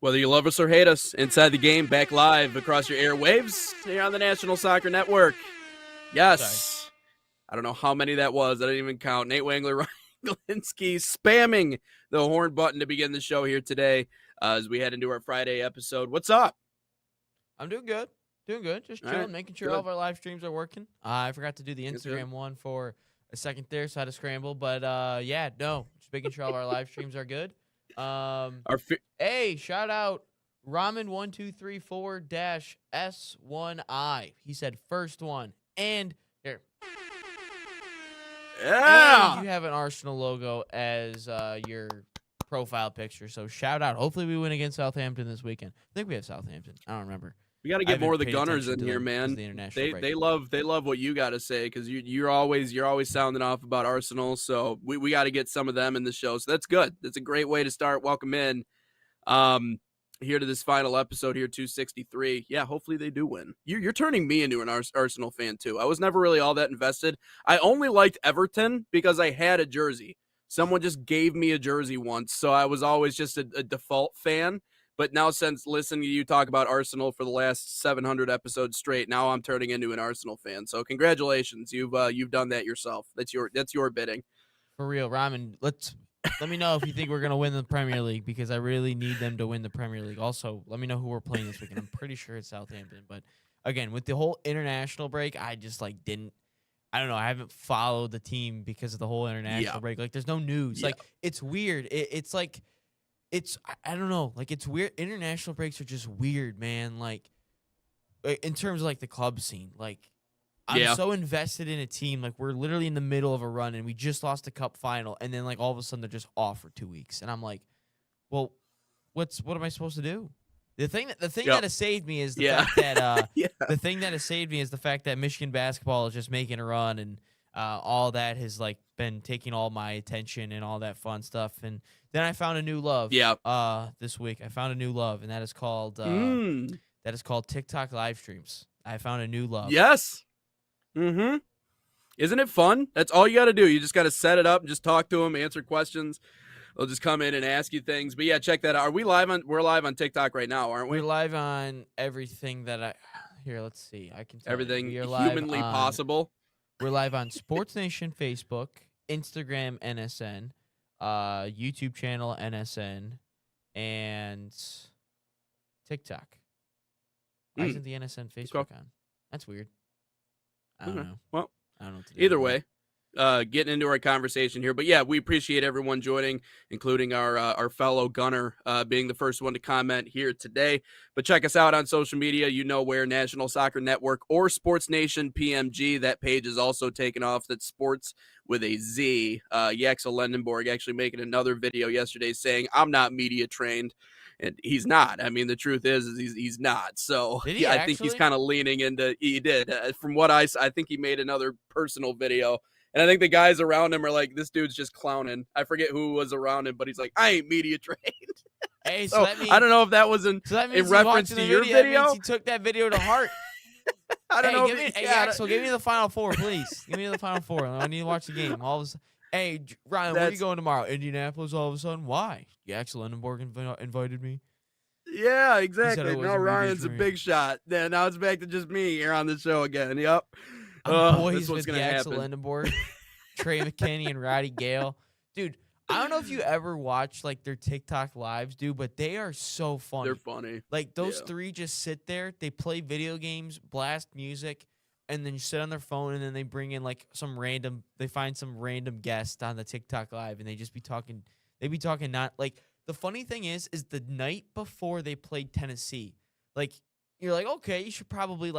Whether you love us or hate us, Inside the Game back live across your airwaves here on the National Soccer Network. Yes. I don't know how many that was. I didn't even count. Nate Wangler, Ryan Glinski spamming the horn button to begin the show here today as we head into our Friday episode. What's up? I'm doing good. Doing good. Just chilling, right, making sure good. all of our live streams are working. I forgot to do the Instagram one for a second there, so I had to scramble. But, just making sure all of our live streams are good. Hey, shout out Ramen1234-S1I. He said first one. And here. Yeah. And you have an Arsenal logo as your profile picture. So shout out. Hopefully we win against Southampton this weekend. I think we have Southampton. I don't remember. We got to get more of the Gunners in here, man. They love what you got to say because you're always sounding off about Arsenal. So we got to get some of them in the show. So that's good. That's a great way to start. Welcome in here to this final episode here, 263. Yeah, hopefully they do win. You're turning me into an Arsenal fan too. I was never really all that invested. I only liked Everton because I had a jersey. Someone just gave me a jersey once, so I was always just a default fan. But now, since listening to you talk about Arsenal for the last 700 episodes straight, now I'm turning into an Arsenal fan. So congratulations, you've done that yourself. That's your bidding. For real, Ramen. Let me know if you think we're gonna win the Premier League because I really need them to win the Premier League. Also, let me know who we're playing this weekend. I'm pretty sure it's Southampton. But again, with the whole international break, I just didn't. I don't know. I haven't followed the team because of the whole international break. There's no news. Yeah. It's weird. I don't know. It's weird. International breaks are just weird, man. In terms of the club scene, I'm so invested in a team. We're literally in the middle of a run and we just lost a cup final, and then all of a sudden they're just off for 2 weeks, and I'm like, well, what am I supposed to do? The thing that has saved me is the fact that the thing that has saved me is the fact that Michigan basketball is just making a run, and all that has been taking all my attention and all that fun stuff. And then I found a new love. This week I found a new love, and that is called TikTok live streams. I found a new love. Yes. Mm-hmm. Isn't it fun? That's all you got to do. You just got to set it up and just talk to them, answer questions. They'll just come in and ask you things. But yeah, check that out. We're live on TikTok right now, aren't we? We're live on everything that here. Let's see. I can tell everything humanly possible. We're live on Sports Nation Facebook, Instagram NSN, YouTube channel NSN, and TikTok. Why isn't the NSN Facebook on? That's weird. I don't know. Well, I don't know what to do. Either way, getting into our conversation here. But yeah, we appreciate everyone joining, including our fellow Gunner being the first one to comment here today. But check us out on social media. You know where, National Soccer Network or Sports Nation PMG. That page is also taken off. That's sports with a Z. Yaxel Lendenborg actually making another video yesterday saying, I'm not media trained. And he's not. I mean, the truth is he's not. So yeah, I think he's kind of leaning into. He did. From what I think he made another personal video, and I think the guys around him are like, "This dude's just clowning." I forget who was around him, but he's like, "I ain't media trained." Hey, so that means, I don't know if that was in reference to your video. That means he took that video to heart. I don't know. Axel, give me the Final Four, please. Give me the Final Four. I need to watch the game. Hey, Ryan, where are you going tomorrow? Indianapolis all of a sudden? Why? Axel Lendenborg invited me. Yeah, exactly. No, Ryan's a big shot. Yeah, now it's back to just me here on the show again. Yep. I'm boys with Axel Lendenborg, Trey McKinney, and Roddy Gale. Dude, I don't know if you ever watch their TikTok lives, dude, but they are so funny. They're funny. Those three just sit there, they play video games, blast music, and then you sit on their phone, and then they bring in they find some random guest on the TikTok live, and they just be talking. They be talking the funny thing is the night before they played Tennessee, you're like, okay, you should probably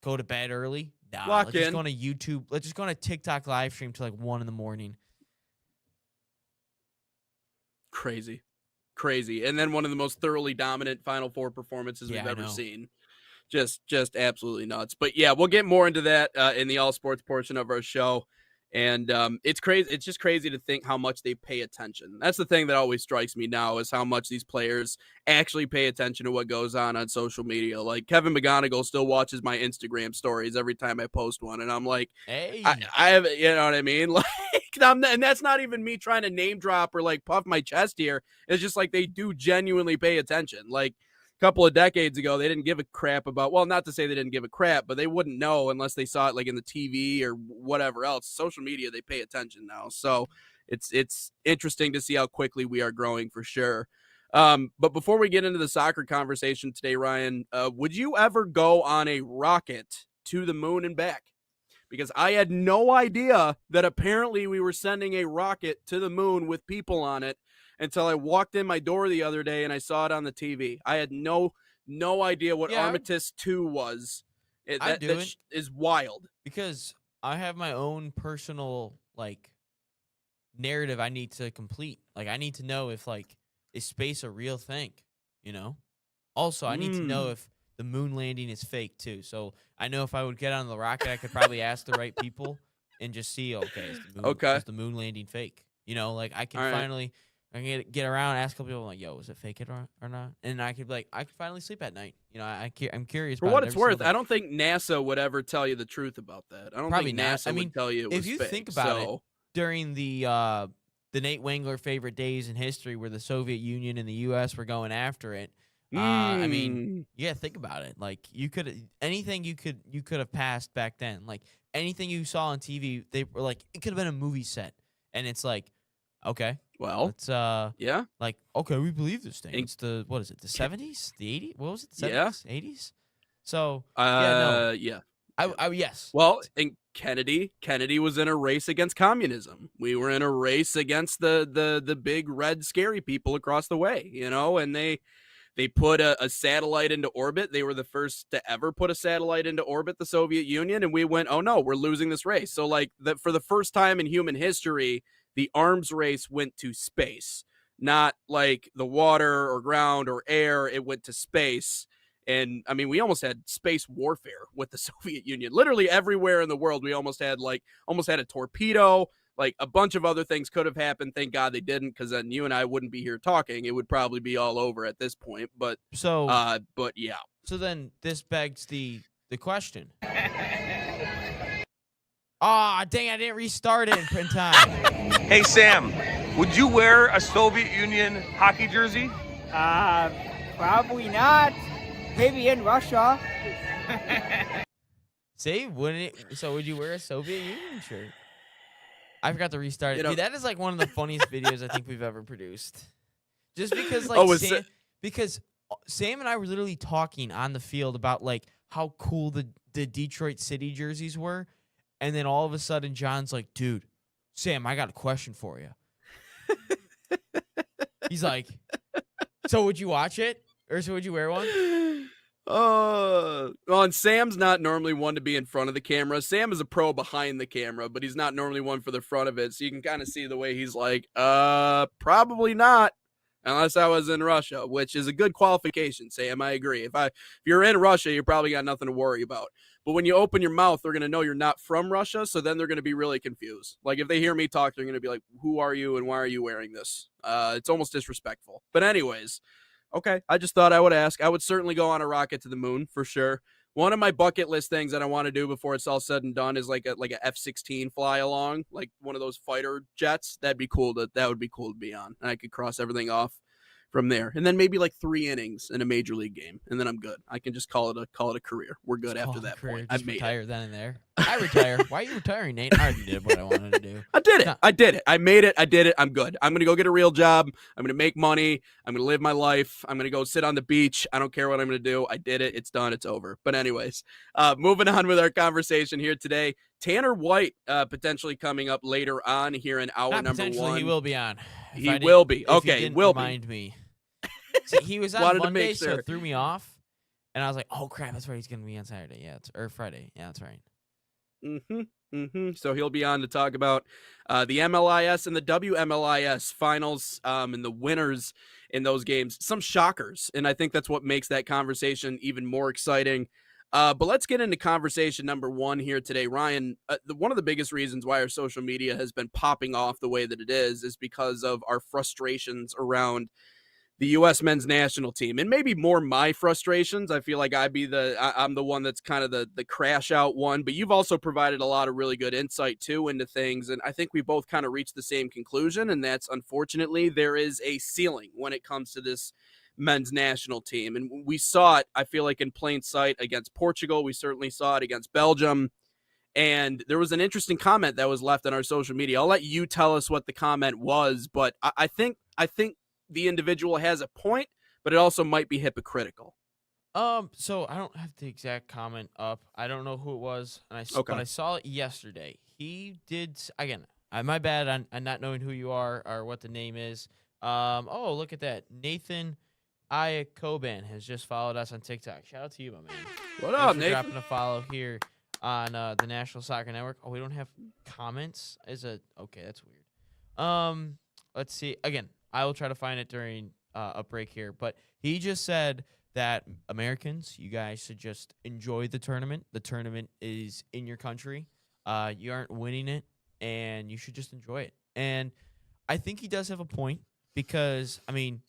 go to bed early. Nah, let's just go on a YouTube. Let's just go on a TikTok live stream till 1 a.m. Crazy. And then one of the most thoroughly dominant Final Four performances we've ever seen. Just absolutely nuts. But yeah, we'll get more into that in the all sports portion of our show. And it's crazy. It's just crazy to think how much they pay attention. That's the thing that always strikes me now is how much these players actually pay attention to what goes on social media. Kevin McGonigal still watches my Instagram stories every time I post one. And I'm like, hey, I have, you know what I mean? And that's not even me trying to name drop or like puff my chest here. It's just like they do genuinely pay attention. Like a couple of decades ago, they didn't give a crap about, well, not to say they didn't give a crap, but they wouldn't know unless they saw it like in the TV or whatever else. Social media, they pay attention now. So it's interesting to see how quickly we are growing for sure. But before we get into the soccer conversation today, Ryan, would you ever go on a rocket to the moon and back? Because I had no idea that apparently we were sending a rocket to the moon with people on it until I walked in my door the other day and I saw it on the TV. I had no idea what Armistice 2 was. That is wild. Because I have my own personal, like, narrative I need to complete. Like, I need to know if, like, is space a real thing, you know? Also, I need to know if the moon landing is fake too. So I know if I would get on the rocket, I could probably ask the right people and just see, okay, is the moon landing fake? You know, like I can finally I can get around, ask a couple people, like, yo, is it fake or not? And I could I could finally sleep at night. You know, I'm curious. For what it's worth, I don't think NASA would ever tell you the truth about that. I don't think NASA would tell you it was fake. If you think about it, during the Nate Wengler favorite days in history where the Soviet Union and the U.S. were going after it, I mean, yeah, think about it. Like anything you could have passed back then. Like anything you saw on TV, they were like, it could have been a movie set. And it's like, okay, well, it's like, okay, we believe this thing. It's the 70s, the 80s? What was it? The 70s, 80s? So yeah. Yes. Well, and Kennedy was in a race against communism. We were in a race against the big red scary people across the way, you know, and they put a satellite into orbit. They were the first to ever put a satellite into orbit, the Soviet Union, and we went, oh no, we're losing this race. So like for the first time in human history, the arms race went to space, not like the water or ground or air. It went to space. And I mean, we almost had space warfare with the Soviet Union. Literally everywhere in the world, we almost had a torpedo. Like a bunch of other things could have happened. Thank God they didn't, because then you and I wouldn't be here talking. It would probably be all over at this point. But yeah. So then this begs the question. Ah, dang! I didn't restart it in time. Hey Sam, would you wear a Soviet Union hockey jersey? Probably not. Maybe in Russia. See, wouldn't it? So would you wear a Soviet Union shirt? I forgot to restart it. Dude, that is like one of the funniest videos I think we've ever produced. Just because, like, because Sam and I were literally talking on the field about like how cool the Detroit City jerseys were, and then all of a sudden John's like, "Dude, Sam, I got a question for you." He's like, "So would you watch it, or so would you wear one?" Well, and Sam's not normally one to be in front of the camera. Sam is a pro behind the camera, but he's not normally one for the front of it. So you can kind of see the way he's like, probably not, unless I was in Russia, which is a good qualification, Sam. I agree. If you're in Russia, you probably got nothing to worry about. But when you open your mouth, they're going to know you're not from Russia. So then they're going to be really confused. Like if they hear me talk, they're going to be like, who are you and why are you wearing this? It's almost disrespectful. But anyways. Okay, I just thought I would ask. I would certainly go on a rocket to the moon for sure. One of my bucket list things that I want to do before it's all said and done is like a F-16 fly along, like one of those fighter jets. That would be cool to be on, and I could cross everything off from there. And then maybe like 3 innings in a major league game, and then I'm good. I can just call it a career. We're good after that point. I'd retire then and there. I retire. Why are you retiring, Nate? I already did what I wanted to do. I did it. I made it. I did it. I'm good. I'm going to go get a real job. I'm going to make money. I'm going to live my life. I'm going to go sit on the beach. I don't care what I'm going to do. I did it. It's done. It's over. But anyways, moving on with our conversation here today. Tanner White potentially coming up later on here in hour number 1. He will be on. He will be. Okay, will be. Remind me. See, he was on Monday, so it threw me off. And I was like, oh, crap, that's right. He's going to be on Saturday. Yeah, or Friday. Yeah, that's right. So he'll be on to talk about the MLIS and the WMLIS finals and the winners in those games. Some shockers, and I think that's what makes that conversation even more exciting. But let's get into conversation number 1 here today. Ryan, one of the biggest reasons why our social media has been popping off the way that it is because of our frustrations around the U.S. men's national team, and maybe more my frustrations. I feel like I'm the one that's kind of the crash out one, but you've also provided a lot of really good insight too into things. And I think we both kind of reached the same conclusion. And that's, unfortunately, there is a ceiling when it comes to this men's national team. And we saw it, I feel like, in plain sight against Portugal. We certainly saw it against Belgium. And there was an interesting comment that was left on our social media. I'll let you tell us what the comment was, but I think the individual has a point, but it also might be hypocritical. So I don't have the exact comment up. I don't know who it was, but I saw it yesterday. He did, again, my bad on not knowing who you are or what the name is. Oh, look at that. Nathan Iacoban has just followed us on TikTok. Shout out to you, my man. What up, Nathan? Dropping a follow here on the National Soccer Network. Oh, we don't have comments? Okay, that's weird. Let's see. Again, I will try to find it during a break here, but he just said that Americans, you guys should just enjoy the tournament. The tournament is in your country. You aren't winning it, and you should just enjoy it. And I think he does have a point because, I mean,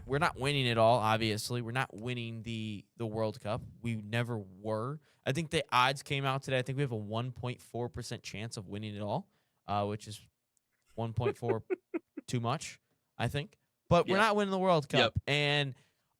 we're not winning it all, obviously. We're not winning the World Cup. We never were. I think the odds came out today. I think we have a 1.4% chance of winning it all, which is 1.4 too much, I think. But we're not winning the World Cup. Yep. And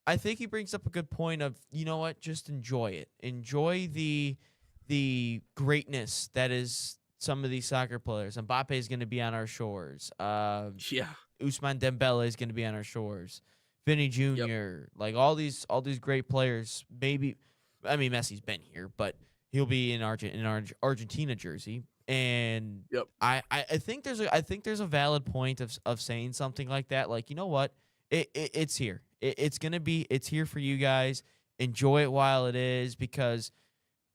I think he brings up a good point of, you know what, just enjoy it. Enjoy the greatness that is some of these soccer players. Mbappe is going to be on our shores. Ousmane Dembele is going to be on our shores. Vinny Jr., like all these great players. Maybe, I mean, Messi's been here, but he'll be in Argentina jersey. And I think there's a valid point of saying something like that. Like, you know what? It's here. It's here for you guys. Enjoy it while it is, because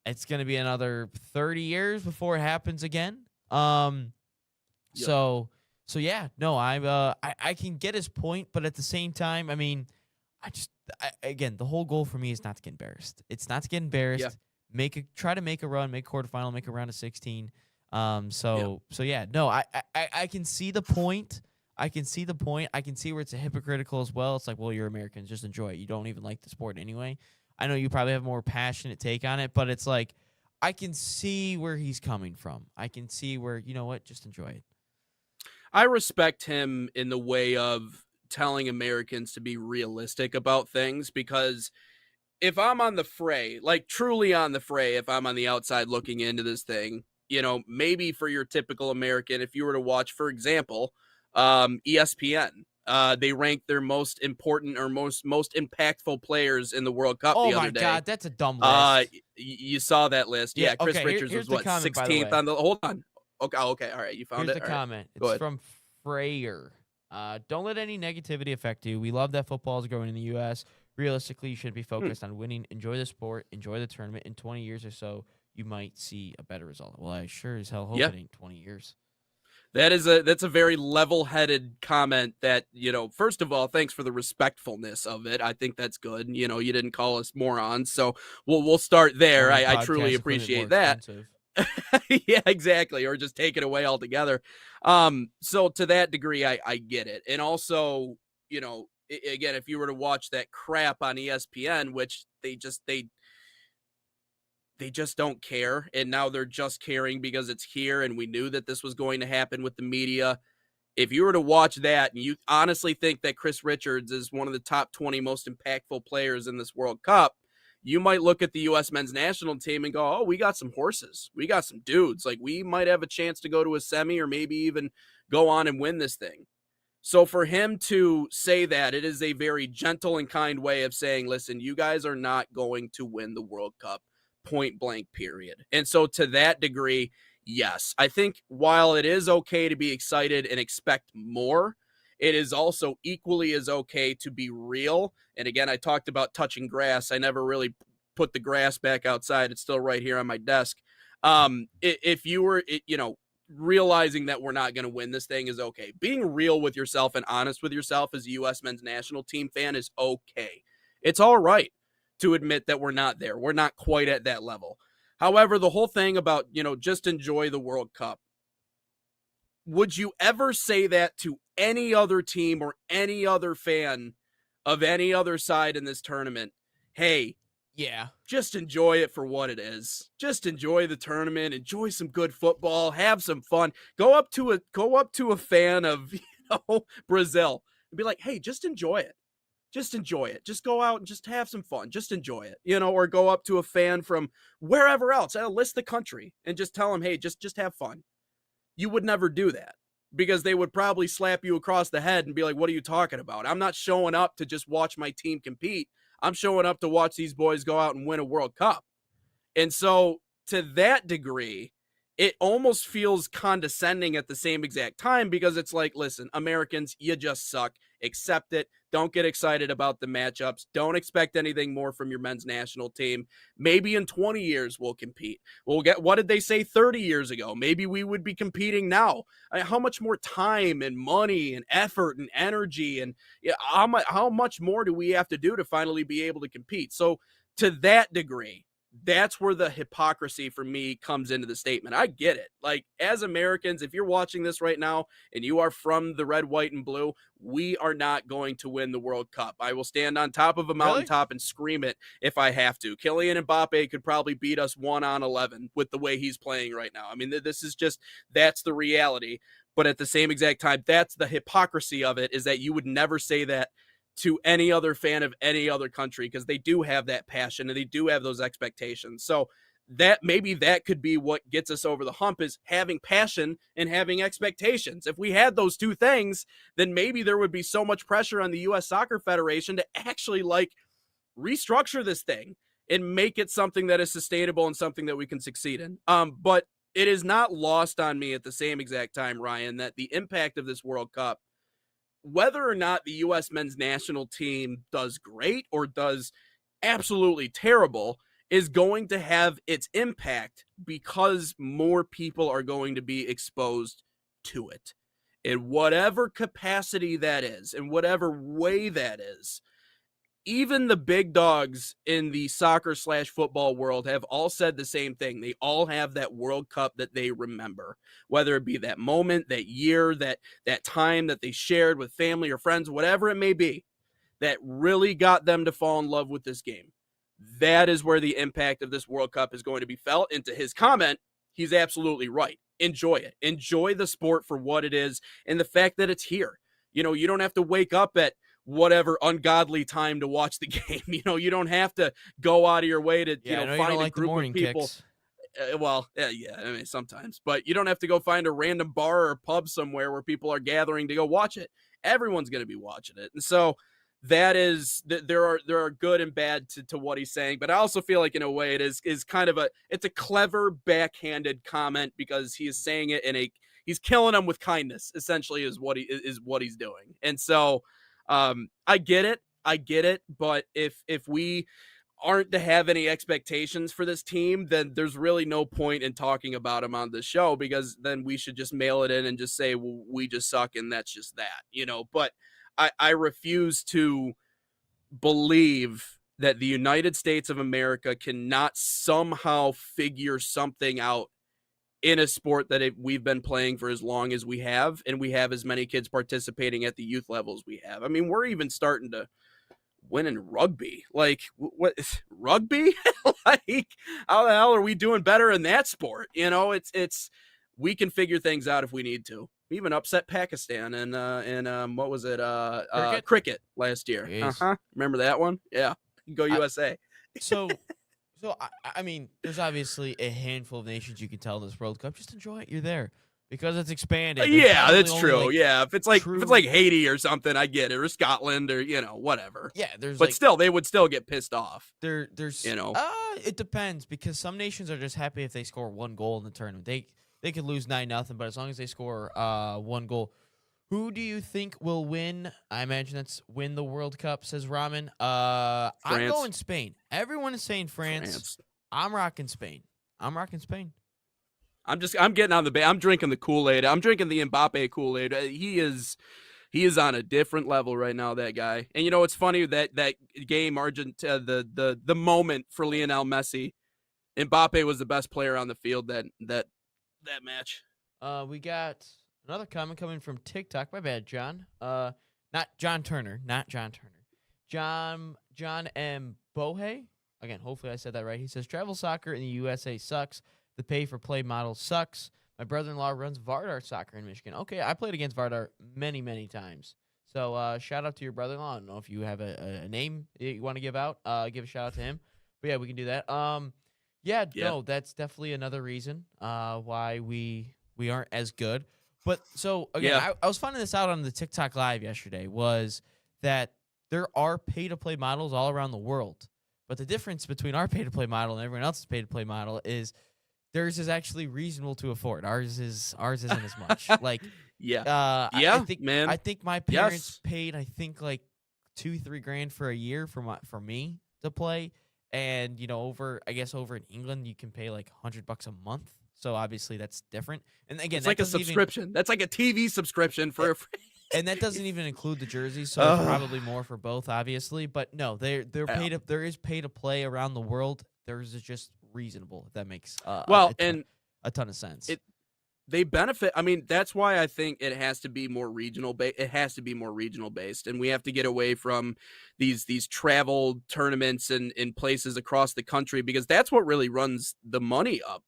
it's gonna be another 30 years before it happens again. So yeah, no, I can get his point, but at the same time, I mean, again, the whole goal for me is not to get embarrassed. It's not to get embarrassed. Yeah. Try to make a run, make a quarterfinal, make a round of 16. So yeah, no, I can see the point. I can see where it's a hypocritical as well. It's like, well, you're Americans, just enjoy it. You don't even like the sport anyway. I know you probably have a more passionate take on it, but it's like, I can see where he's coming from. I can see where, you know what, just enjoy it. I respect him in the way of telling Americans to be realistic about things, because if I'm on the fray, like truly on the fray, if I'm on the outside looking into this thing, you know, maybe for your typical American, if you were to watch, for example, ESPN, they rank their most important or most impactful players in the World Cup the other day. Oh my God, that's a dumb list. You saw that list. Yeah, Chris Richards was what, comment, 16th on the, hold on. Okay, all right, you found Here's it? Here's the comment. It's from Freyer. Don't let any negativity affect you. We love that football is growing in the U.S. Realistically, you should be focused on winning. Enjoy the sport. Enjoy the tournament. In 20 years or so, you might see a better result. Well, I sure as hell hope it ain't 20 years. That's a very level-headed comment that, you know, first of all, thanks for the respectfulness of it. I think that's good. You know, you didn't call us morons, so we'll start there. I truly appreciate that. Yeah, exactly. Or just take it away altogether. So to that degree, I get it. And also, you know, again, if you were to watch that crap on ESPN, which they just don't care, and now they're just caring because it's here, and we knew that this was going to happen with the media. If you were to watch that and you honestly think that Chris Richards is one of the top 20 most impactful players in this World Cup, you might look at the U.S. men's national team and go, oh, we got some horses. We got some dudes. Like, we might have a chance to go to a semi or maybe even go on and win this thing. So for him to say that, it is a very gentle and kind way of saying, listen, you guys are not going to win the World Cup, point blank, period. And so to that degree, yes, I think while it is okay to be excited and expect more, it is also equally as okay to be real. And again, I talked about touching grass. I never really put the grass back outside. It's still right here on my desk. If you were, you know, realizing that we're not going to win this thing is okay. Being real with yourself and honest with yourself as a U.S. men's national team fan is okay. It's all right to admit that we're not there. We're not quite at that level. However, the whole thing about, you know, just enjoy the World Cup. Would you ever say that to any other team or any other fan of any other side in this tournament, hey, yeah, just enjoy it for what it is. Just enjoy the tournament, enjoy some good football, have some fun. Go up to a fan of, Brazil and be like, "Hey, just enjoy it. Just enjoy it. Just go out and just have some fun. Just enjoy it." Or go up to a fan from wherever else, list the country, and just tell them, "Hey, just have fun." You would never do that, because they would probably slap you across the head and be like, "What are you talking about? I'm not showing up to just watch my team compete. I'm showing up to watch these boys go out and win a World Cup." And so, to that degree, it almost feels condescending at the same exact time, because it's like, listen, Americans, you just suck. Accept it. Don't get excited about the matchups. Don't expect anything more from your men's national team. Maybe in 20 years we'll compete. We'll get, what did they say 30 years ago? Maybe we would be competing now. How much more time and money and effort and energy and how much more do we have to do to finally be able to compete? So to that degree, that's where the hypocrisy for me comes into the statement. I get it. Like, as Americans, if you're watching this right now and you are from the red, white, and blue, we are not going to win the World Cup. I will stand on top of a mountaintop and scream it if I have to. Kylian Mbappe could probably beat us 1-on-11 with the way he's playing right now. I mean, this is just, that's the reality. But at the same exact time, that's the hypocrisy of it, is that you would never say that to any other fan of any other country, because they do have that passion and they do have those expectations. So that maybe that could be what gets us over the hump, is having passion and having expectations. If we had those two things, then maybe there would be so much pressure on the U.S. Soccer Federation to actually restructure this thing and make it something that is sustainable and something that we can succeed in. But it is not lost on me at the same exact time, Ryan, that the impact of this World Cup, whether or not the U.S. men's national team does great or does absolutely terrible, is going to have its impact because more people are going to be exposed to it. In whatever capacity that is, in whatever way that is. Even the big dogs in the soccer/football world have all said the same thing. They all have that World Cup that they remember, whether it be that moment, that year, that time that they shared with family or friends, whatever it may be, that really got them to fall in love with this game. That is where the impact of this World Cup is going to be felt. And to his comment, he's absolutely right. Enjoy it. Enjoy the sport for what it is and the fact that it's here. You don't have to wake up at whatever ungodly time to watch the game. You don't have to go out of your way to find a group of people. I mean, sometimes, but you don't have to go find a random bar or pub somewhere where people are gathering to go watch it. Everyone's going to be watching it. And so that is, there are good and bad to what he's saying, but I also feel like in a way it is kind of it's a clever backhanded comment, because he is saying it he's killing them with kindness, essentially, is what he's doing. And so I get it, but if we aren't to have any expectations for this team, then there's really no point in talking about him on the show, because then we should just mail it in and just say, well, we just suck and that's just that, but I refuse to believe that the United States of America cannot somehow figure something out in a sport that we've been playing for as long as we have, and we have as many kids participating at the youth levels we have. I mean, we're even starting to win in rugby. Like, what rugby? Like, how the hell are we doing better in that sport? It's we can figure things out if we need to. We even upset Pakistan in what was it? Cricket last year. Remember that one? Yeah. Go USA. So I mean, there's obviously a handful of nations you can tell in this World Cup. Just enjoy it. You're there because it's expanded. Yeah, that's true. If it's like Haiti or something, I get it, or Scotland, or whatever. Yeah, but still, they would still get pissed off. There's it depends, because some nations are just happy if they score one goal in the tournament. They could lose 9-0, but as long as they score one goal. Who do you think will win? I imagine that's win the World Cup, says Ramen. I'm going Spain. Everyone is saying France. I'm rocking Spain. I'm getting on I'm drinking the Kool-Aid. I'm drinking the Mbappe Kool-Aid. He is on a different level right now, that guy. And it's funny that game, the moment for Lionel Messi, Mbappe was the best player on the field that match. We got another comment coming from TikTok. My bad, John. Not John Turner. John M. Bohe. Again, hopefully I said that right. He says, travel soccer in the USA sucks. The pay-for-play model sucks. My brother-in-law runs Vardar Soccer in Michigan. Okay, I played against Vardar many, many times. So shout out to your brother-in-law. I don't know if you have a name you want to give out. Give a shout-out to him. But, yeah, we can do that. No, that's definitely another reason why we aren't as good. But so, again, I was finding this out on the TikTok Live yesterday, was that there are pay-to-play models all around the world. But the difference between our pay-to-play model and everyone else's pay-to-play model is theirs is actually reasonable to afford. Ours isn't as much. Like, I think my parents paid, I think, like $2-3 grand for a year for me to play. And, over in England, you can pay like $100 a month. So obviously that's different. And again, it's like a subscription. That's like a TV subscription for a free. And that doesn't even include the jerseys, so it's probably more for both, obviously. But no, they're paid up. There is pay to play around the world. Theirs is just reasonable. If that makes a ton of sense. They benefit. I mean, that's why I think it has to be more regional. It has to be more regional based, and we have to get away from these travel tournaments in places across the country, because that's what really runs the money up.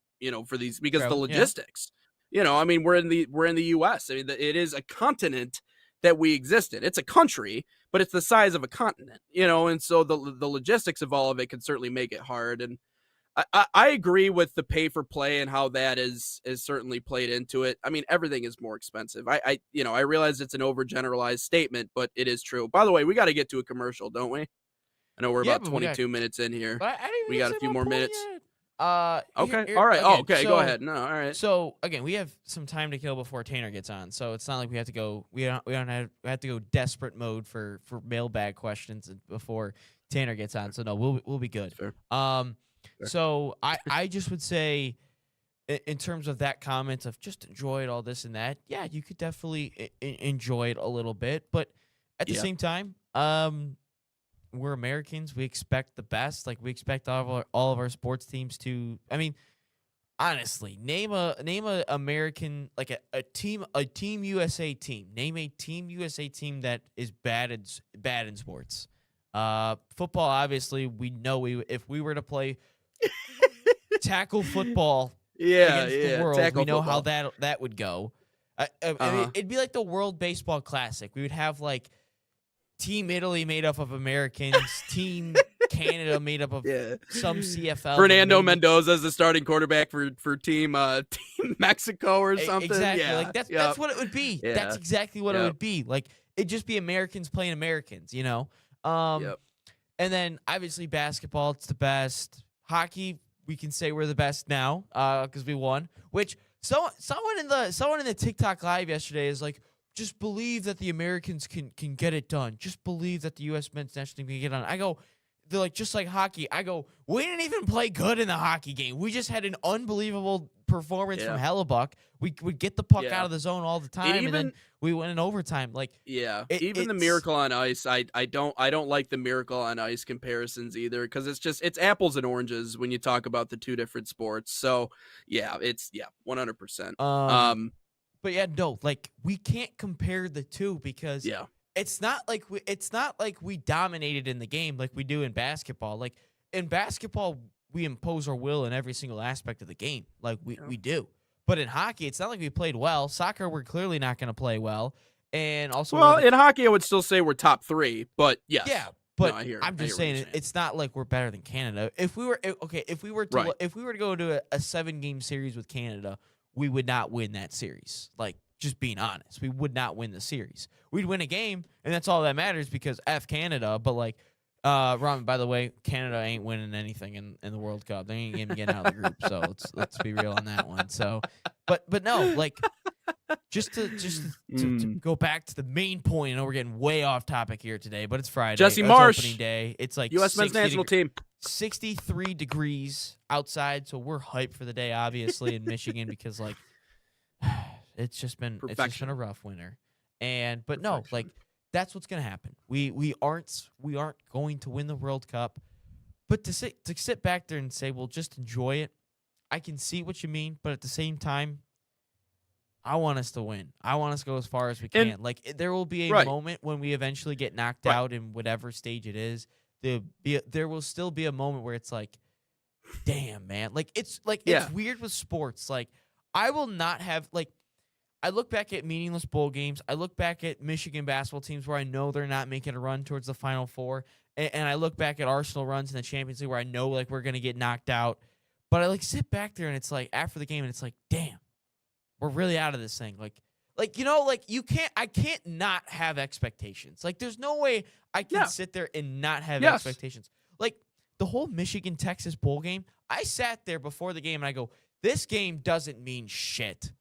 For these, because the logistics. Yeah. I mean, we're in the U.S. I mean, it is a continent that we exist in. It's a country, but it's the size of a continent, and so the logistics of all of it can certainly make it hard. And I agree with the pay for play and how that is certainly played into it. I mean, everything is more expensive. I realize it's an overgeneralized statement, but it is true. By the way, we got to get to a commercial, don't we? I know we're about 22 minutes in here. We got a few more minutes. Okay. All right. Again, okay. Go ahead. No. All right. So again, we have some time to kill before Tanner gets on. So it's not like we have to go. We have to go desperate mode for mailbag questions before Tanner gets on. So no, we'll be good. Fair. So I just would say, in terms of that comment of just enjoy it, all this and that. Yeah, you could definitely enjoy it a little bit, but at the same time, we're Americans. We expect the best. Like, we expect all of our sports teams to. I mean, honestly, name a American, like a team USA team. Name a Team USA team that is bad in sports. Football, obviously, we know if we were to play tackle football against the world, we know how that would go. I mean, it'd be like the World Baseball Classic. We would have like Team Italy made up of Americans, Team Canada made up of some CFL. Fernando Mendoza is the starting quarterback for Team Mexico or something. Exactly. Yeah. Like that's what it would be. Yeah. That's exactly what it would be. Like, it'd just be Americans playing Americans, And then obviously basketball, it's the best. Hockey, we can say we're the best now because we won. Which someone in the TikTok Live yesterday is like, just believe that the Americans can get it done. Just believe that the U.S. men's national team can get it done. I go, they're like, just like hockey. I go, we didn't even play good in the hockey game. We just had an unbelievable performance from Hellebuck. We would get the puck out of the zone all the time, and then we went in overtime. Like, even the Miracle on Ice, I don't like the Miracle on Ice comparisons either, because it's apples and oranges when you talk about the two different sports. So it's 100%. But yeah, no, like, we can't compare the two because it's not like we dominated in the game like we do in basketball. Like, in basketball, we impose our will in every single aspect of the game, like we do. But in hockey, it's not like we played well. Soccer, we're clearly not going to play well. And also, in hockey, I would still say we're top 3. But yes, but no, I'm just saying it's not like we're better than Canada. If we were to go to a 7-game series with Canada, we would not win that series. Like, just being honest, we would not win the series. We'd win a game, and that's all that matters because F Canada. But like, Ron, by the way, Canada ain't winning anything in the World Cup. They ain't even getting out of the group. So let's be real on that one. So, but no, like, just to go back to the main point. I know we're getting way off topic here today, but it's Friday. Jesse Marsh, opening day. It's like U.S. men's national team. 63 degrees outside, so we're hyped for the day, obviously, in Michigan because, like, it's just been a rough winter. But no, like, that's what's gonna happen. We aren't going to win the World Cup, but to sit back there and say, well, just enjoy it. I can see what you mean, but at the same time, I want us to win. I want us to go as far as we can. Like, there will be a right. moment when we eventually get knocked out in whatever stage it is. There will still be a moment where it's like, damn, man. Like, it's weird with sports. Like, I will not have, like, I look back at meaningless bowl games. I look back at Michigan basketball teams where I know they're not making a run towards the Final Four. And I look back at Arsenal runs in the Champions League where I know, like, we're going to get knocked out. But I, like, sit back there and it's like, after the game, and it's like, damn, we're really out of this thing. Like, you know, like, I can't not have expectations. Like, there's no way I can sit there and not have expectations. Like, the whole Michigan-Texas bowl game, I sat there before the game and I go, this game doesn't mean shit.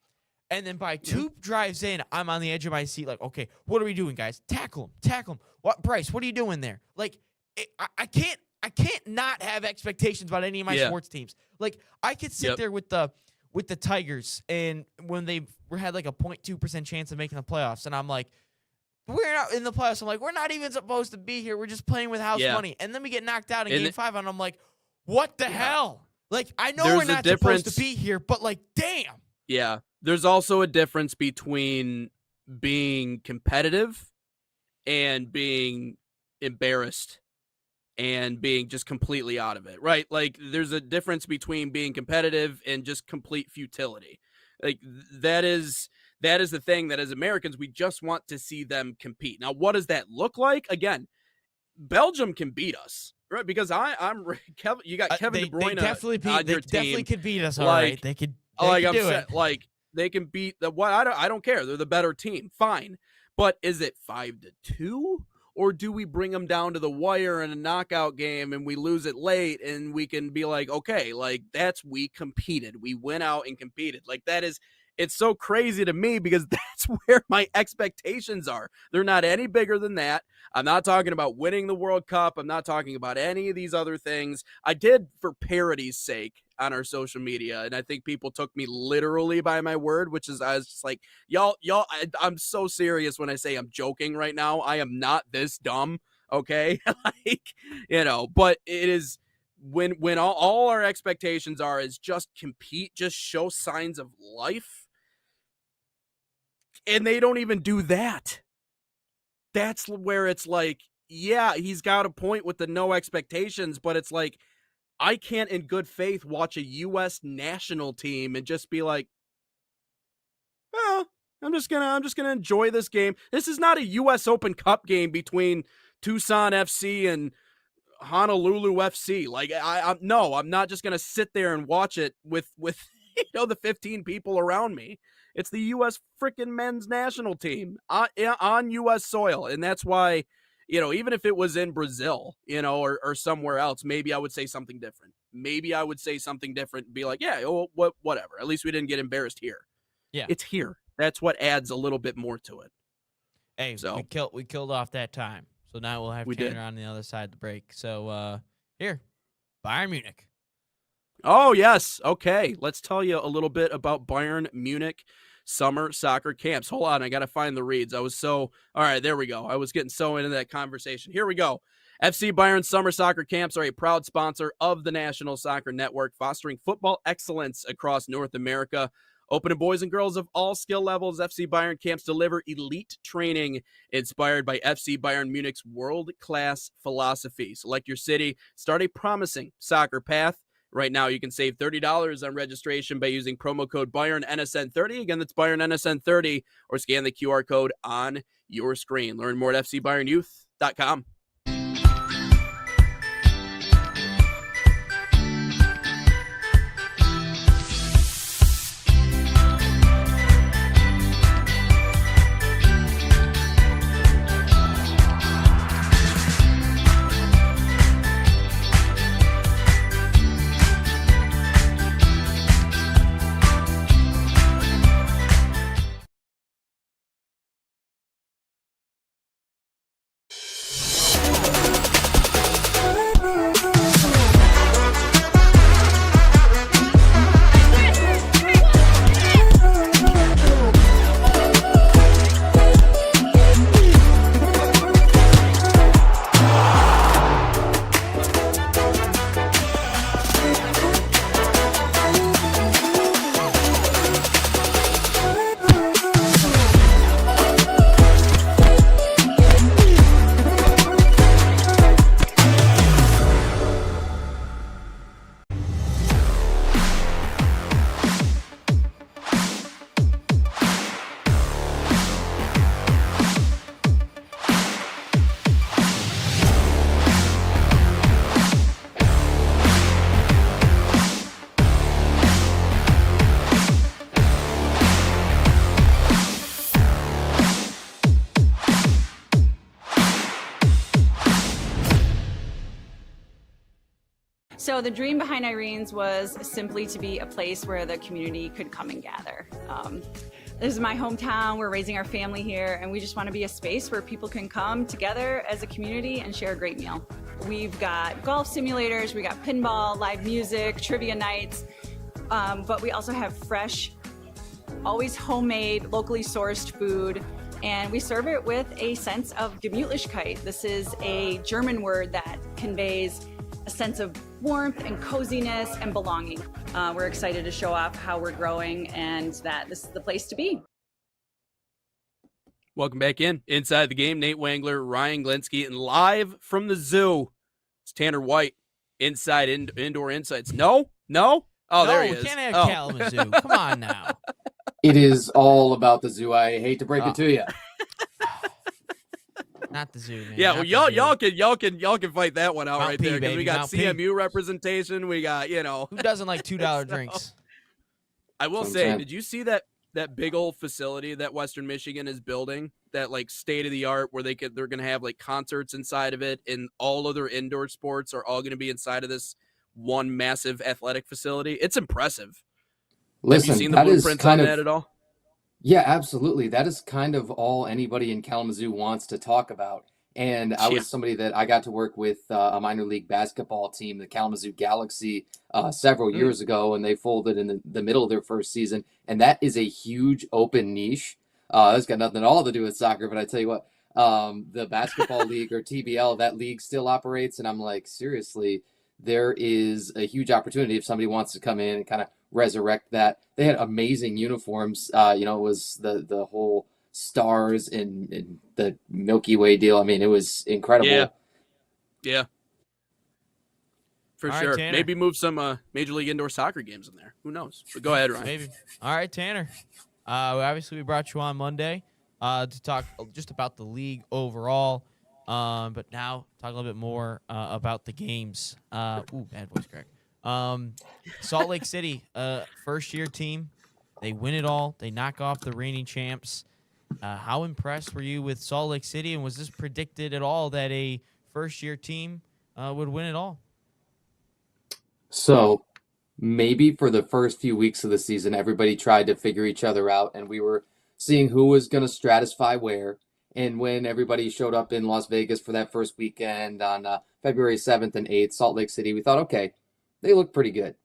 And then by 2 drives in, I'm on the edge of my seat like, okay, what are we doing, guys? Tackle him. What, Bryce, what are you doing there? Like, I can't not have expectations about any of my sports teams. Like, I could sit there with the Tigers, and when they had like a 0.2% chance of making the playoffs, and I'm like, we're not in the playoffs. I'm like, we're not even supposed to be here. We're just playing with house money. And then we get knocked out in Game 5, and I'm like, what the hell? Like, I know we're not supposed to be here, but, like, damn. Yeah. There's also a difference between being competitive and being embarrassed and being just completely out of it, right? Like, there's a difference between being competitive and just complete futility. Like, that is the thing that as Americans, we just want to see them compete. Now, what does that look like? Again, Belgium can beat us, right? Because I'm Kevin. You got Kevin De Bruyne on your team. Definitely could beat us. All right, they could. Like, they can beat the what? I don't care. They're the better team. Fine, but is it 5-2, or do we bring them down to the wire in a knockout game and we lose it late and we can be like, okay, like we competed. We went out and competed. Like, it's so crazy to me because that's where my expectations are. They're not any bigger than that. I'm not talking about winning the World Cup. I'm not talking about any of these other things. I did for parity's sake on our social media, and I think people took me literally by my word, which is I was just like, y'all, I'm so serious when I say I'm joking right now. I am not this dumb, okay? Like, you know, but it is when all our expectations are is just compete, just show signs of life, and they don't even do that. That's where it's like, yeah, he's got a point with the no expectations, but it's like, I can't in good faith watch a U.S. national team and just be like, well, I'm just gonna enjoy this game. This is not a U.S. Open Cup game between Tucson FC and Honolulu FC. Like, I'm not just gonna sit there and watch it with the 15 people around me. It's the U.S. freaking men's national team on U.S. soil, and that's why, even if it was in Brazil, or somewhere else, maybe I would say something different. Maybe I would say something different and be like, yeah, whatever. At least we didn't get embarrassed here. Yeah, it's here. That's what adds a little bit more to it. Hey, so we killed off that time. So now we'll have Tanner on the other side of the break. So here, Bayern Munich. Oh, yes. Okay. Let's tell you a little bit about Bayern Munich summer soccer camps. Hold on. I got to find the reads. All right, there we go. I was getting so into that conversation. Here we go. FC Bayern summer soccer camps are a proud sponsor of the National Soccer Network, fostering football excellence across North America. Open to boys and girls of all skill levels, FC Bayern camps deliver elite training inspired by FC Bayern Munich's world-class philosophy. Select your city, start a promising soccer path. Right now, you can save $30 on registration by using promo code BayernNSN30. Again, that's BayernNSN30, or scan the QR code on your screen. Learn more at FCBayernYouth.com. So the dream behind Irene's was simply to be a place where the community could come and gather. This is my hometown. We're raising our family here, and we just want to be a space where people can come together as a community and share a great meal. We've got golf simulators, we got pinball, live music, trivia nights, but we also have fresh, always homemade, locally sourced food, and we serve it with a sense of Gemütlichkeit. This is a German word that conveys a sense of warmth and coziness and belonging. We're excited to show off how we're growing and that this is the place to be. Welcome back Inside the Game. Nate Wangler, Ryan Glinsky, and live from the zoo, it's Tanner White, Inside Indoor Insights. No? Oh, no, there he is. We can't have Kalamazoo. Come on now. It is all about the zoo. I hate to break it to you. Not the zoo, man. Yeah, well, y'all can fight that one out Mount right P, there because baby, we got Mount CMU P. representation. We got who doesn't like $2 drinks? I will say, did you see that big old facility that Western Michigan is building? That like state of the art where they're gonna have like concerts inside of it, and all other indoor sports are all gonna be inside of this one massive athletic facility. It's impressive. Listen, have you seen the blueprints on that at all? Yeah, absolutely. That is kind of all anybody in Kalamazoo wants to talk about. And I was somebody that I got to work with a minor league basketball team, the Kalamazoo Galaxy, several years ago, and they folded in the middle of their first season. And that is a huge open niche. That's got nothing at all to do with soccer, but I tell you what, the basketball league or TBL, that league still operates. And I'm like, seriously, there is a huge opportunity if somebody wants to come in and kind of resurrect that. They had amazing uniforms. It was the whole stars and the Milky Way deal. I mean, it was incredible. Yeah. For all sure. Right, maybe move some Major League Indoor Soccer games in there. Who knows? But go ahead, Ryan. Maybe. All right, Tanner. Obviously, we brought you on Monday to talk just about the league overall. But now talk a little bit more about the games. Bad voice crack. Salt Lake City, first-year team. They win it all. They knock off the reigning champs. How impressed were you with Salt Lake City, and was this predicted at all that a first-year team would win it all? So maybe for the first few weeks of the season, everybody tried to figure each other out, and we were seeing who was going to stratify where. And when everybody showed up in Las Vegas for that first weekend on February 7th and 8th, Salt Lake City, we thought, okay, they look pretty good.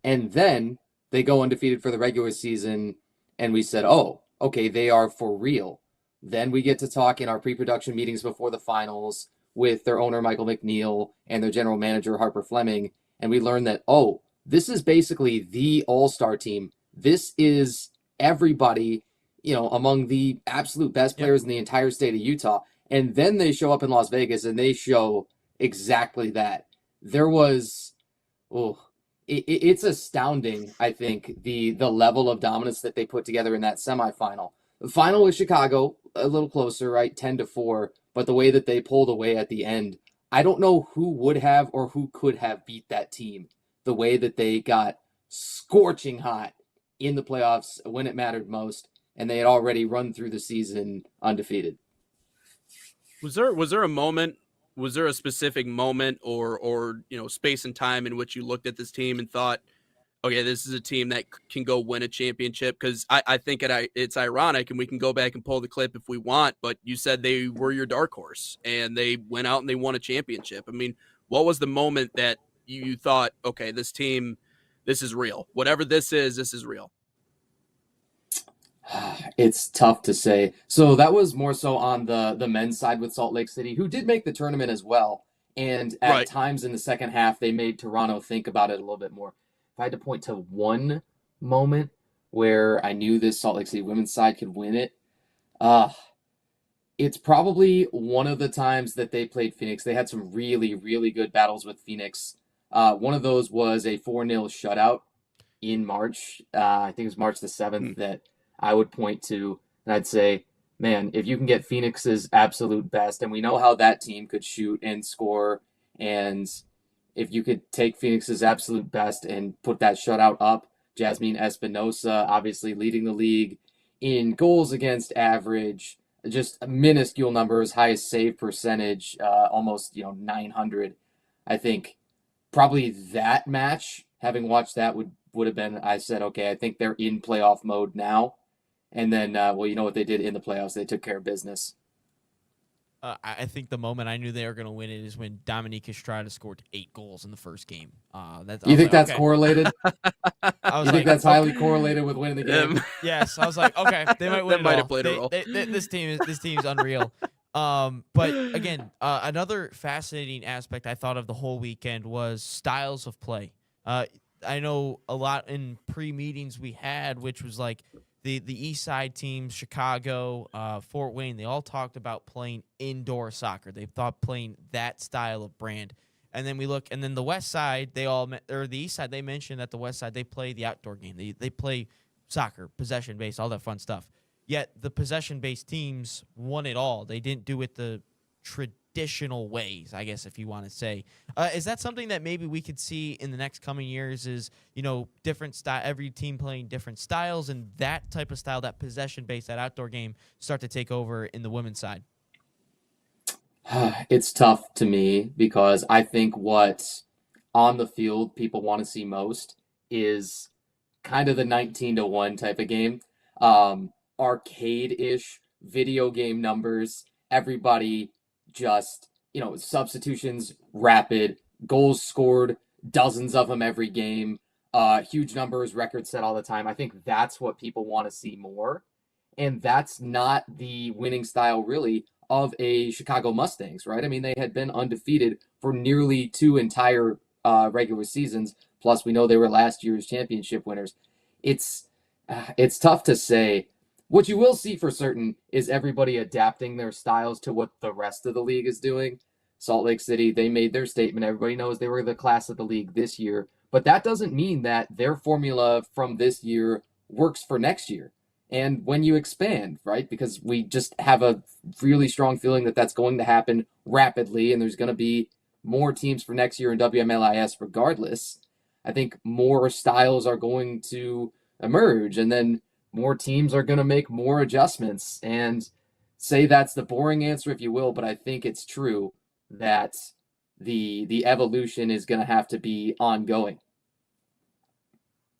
And then they go undefeated for the regular season, and we said, oh, okay, they are for real. Then we get to talk in our pre-production meetings before the finals with their owner, Michael McNeil, and their general manager, Harper Fleming, and we learned that, oh, this is basically the all-star team. This is everybody, among the absolute best players in the entire state of Utah. And then they show up in Las Vegas, and they show exactly that. There was... it's astounding, I think, the level of dominance that they put together in that semifinal. The final was Chicago, a little closer, right, 10-4, but the way that they pulled away at the end, I don't know who would have or who could have beat that team. The way that they got scorching hot in the playoffs when it mattered most, and they had already run through the season undefeated. Was there a moment? Was there a specific moment or space and time in which you looked at this team and thought, okay, this is a team that can go win a championship? Because I think it's ironic, and we can go back and pull the clip if we want, but you said they were your dark horse, and they went out and they won a championship. I mean, what was the moment that you thought, okay, this team, this is real. Whatever this is real? It's tough to say. So that was more so on the men's side with Salt Lake City, who did make the tournament as well. And at times in the second half, they made Toronto think about it a little bit more. If I had to point to one moment where I knew this Salt Lake City women's side could win it, it's probably one of the times that they played Phoenix. They had some really, really good battles with Phoenix. One of those was a 4-0 shutout in March. I think it was March the 7th that I would point to, and I'd say, man, if you can get Phoenix's absolute best, and we know how that team could shoot and score, and if you could take Phoenix's absolute best and put that shutout up, Jasmine Espinosa obviously leading the league in goals against average, just minuscule numbers, highest save percentage, almost 900. I think probably that match, having watched that, would have been, I said, okay, I think they're in playoff mode now. And then, well, you know what they did in the playoffs? They took care of business. I think the moment I knew they were going to win it is when Dominique Estrada scored 8 goals in the first game. You think that's okay. correlated? You think that's highly correlated with winning the game? Yes, I was like, okay, they might win. That might have played a role. This team's unreal. But again, another fascinating aspect I thought of the whole weekend was styles of play. I know a lot in pre-meetings we had, which was like the East Side teams, Chicago, Fort Wayne, they all talked about playing indoor soccer. They thought playing that style of brand. And then we look, and then the West Side, or the East Side, they mentioned that the West Side, they play the outdoor game. They play soccer, possession-based, all that fun stuff. Yet the possession-based teams won it all. They didn't do it the traditional ways, I guess, if you want to say. Is that something that maybe we could see in the next coming years? Is different style, every team playing different styles, and that type of style, that possession-based, that outdoor game, start to take over in the women's side? It's tough to me because I think what on the field people want to see most is kind of the 19-1 type of game. Arcade-ish video game numbers, everybody just, substitutions rapid, goals scored, dozens of them every game, huge numbers, records set all the time. I think that's what people want to see more. And that's not the winning style, really, of a Chicago Mustangs, right? I mean, they had been undefeated for nearly 2 entire regular seasons. Plus, we know they were last year's championship winners. It's tough to say. What you will see for certain is everybody adapting their styles to what the rest of the league is doing. Salt Lake City, they made their statement. Everybody knows they were the class of the league this year. But that doesn't mean that their formula from this year works for next year. And when you expand, right, because we just have a really strong feeling that that's going to happen rapidly, and there's going to be more teams for next year in WMLIS regardless, I think more styles are going to emerge, and then more teams are going to make more adjustments. And say that's the boring answer, if you will, but I think it's true that the evolution is going to have to be ongoing.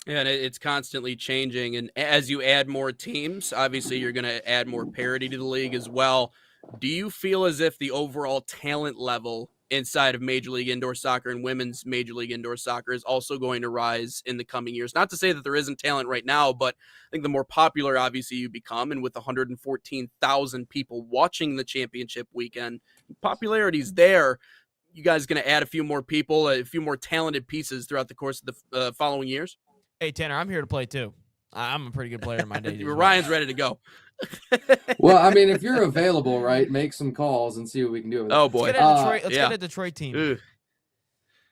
Yeah, and it's constantly changing. And as you add more teams, obviously you're going to add more parity to the league as well. Do you feel as if the overall talent level inside of Major League Indoor Soccer and Women's Major League Indoor Soccer is also going to rise in the coming years? Not to say that there isn't talent right now, but I think the more popular, obviously, you become, and with 114,000 people watching the championship weekend, popularity's there. You guys going to add a few more people, a few more talented pieces throughout the course of the following years? Hey, Tanner, I'm here to play too. I'm a pretty good player in my day. Ryan's ready to go. Well, I mean, if you're available, right, make some calls and see what we can do. Oh boy, let's get a Detroit team.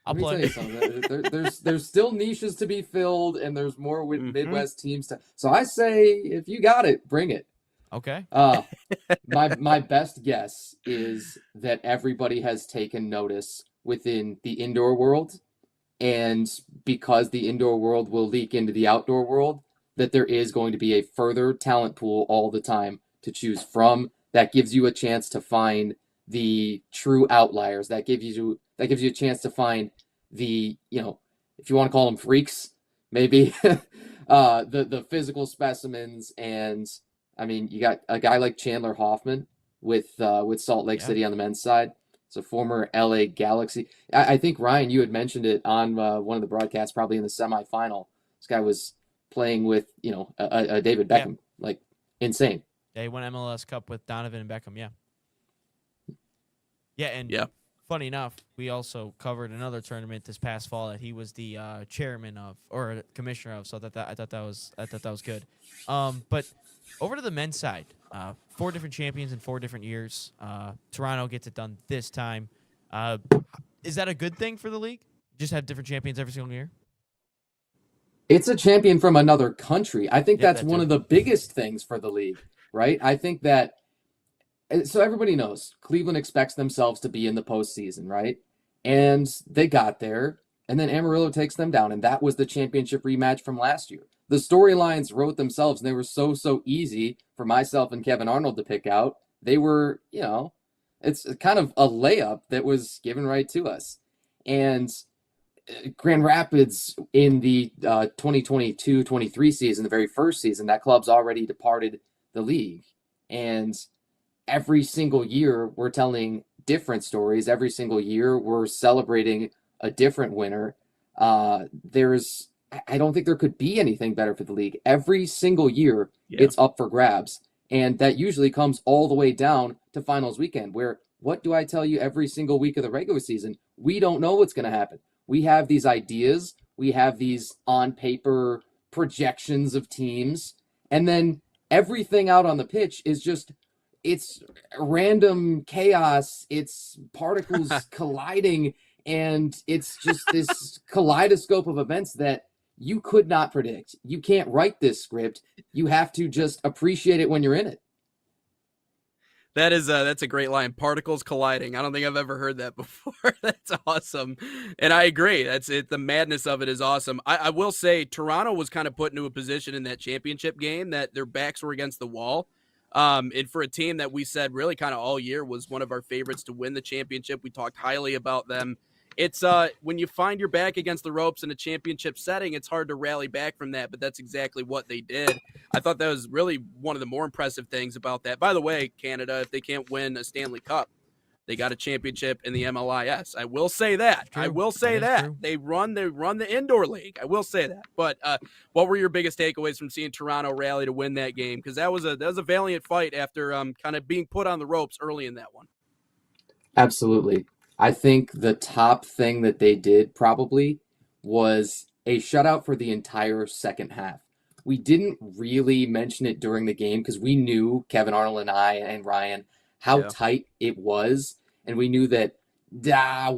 I'll play. Let me tell you something. There's still niches to be filled, and there's more with Midwest teams. So I say, if you got it, bring it. Okay. My best guess is that everybody has taken notice within the indoor world, and because the indoor world will leak into the outdoor world, that there is going to be a further talent pool all the time to choose from. That gives you a chance to find the true outliers. That gives you a chance to find the, if you want to call them freaks, maybe the physical specimens. And I mean, you got a guy like Chandler Hoffman with Salt Lake City on the men's side. It's a former LA Galaxy. I think, Ryan, you had mentioned it on one of the broadcasts, probably in the semifinal. This guy was playing with, a David Beckham, like insane. Yeah, he won MLS Cup with Donovan and Beckham, yeah. Yeah, and funny enough, we also covered another tournament this past fall that he was the chairman of, or commissioner of, so I thought that was good. But over to the men's side, 4 different champions in 4 different years. Toronto gets it done this time. Is that a good thing for the league? Just have different champions every single year? It's a champion from another country. I think that's one of the biggest things for the league, right? I think that, so everybody knows, Cleveland expects themselves to be in the postseason, right? And they got there, and then Amarillo takes them down, and that was the championship rematch from last year. The storylines wrote themselves, and they were so easy for myself and Kevin Arnold to pick out. They were, it's kind of a layup that was given right to us. And Grand Rapids in the 2022-23 season, the very first season, that club's already departed the league. And every single year we're telling different stories. Every single year we're celebrating a different winner. I don't think there could be anything better for the league. Every single year it's up for grabs. And that usually comes all the way down to finals weekend, where what do I tell you every single week of the regular season? We don't know what's going to happen. We have these ideas. We have these on paper projections of teams. And then everything out on the pitch is just, it's random chaos. It's particles colliding. And it's just this kaleidoscope of events that you could not predict. You can't write this script. You have to just appreciate it when you're in it. That's a great line. Particles colliding. I don't think I've ever heard that before. That's awesome. And I agree. That's it. The madness of it is awesome. I will say Toronto was kind of put into a position in that championship game that their backs were against the wall. And for a team that we said really kind of all year was one of our favorites to win the championship, we talked highly about them. It's when you find your back against the ropes in a championship setting, it's hard to rally back from that, but that's exactly what they did. I thought that was really one of the more impressive things about that. By the way, Canada, if they can't win a Stanley Cup, they got a championship in the MLIS. I will say that. I will say that. They run the indoor league. I will say that. But what were your biggest takeaways from seeing Toronto rally to win that game? Because that was a valiant fight after kind of being put on the ropes early in that one. Absolutely. I think the top thing that they did probably was a shutout for the entire second half. We didn't really mention it during the game because we knew, Kevin Arnold and I and Ryan, how tight it was. And we knew that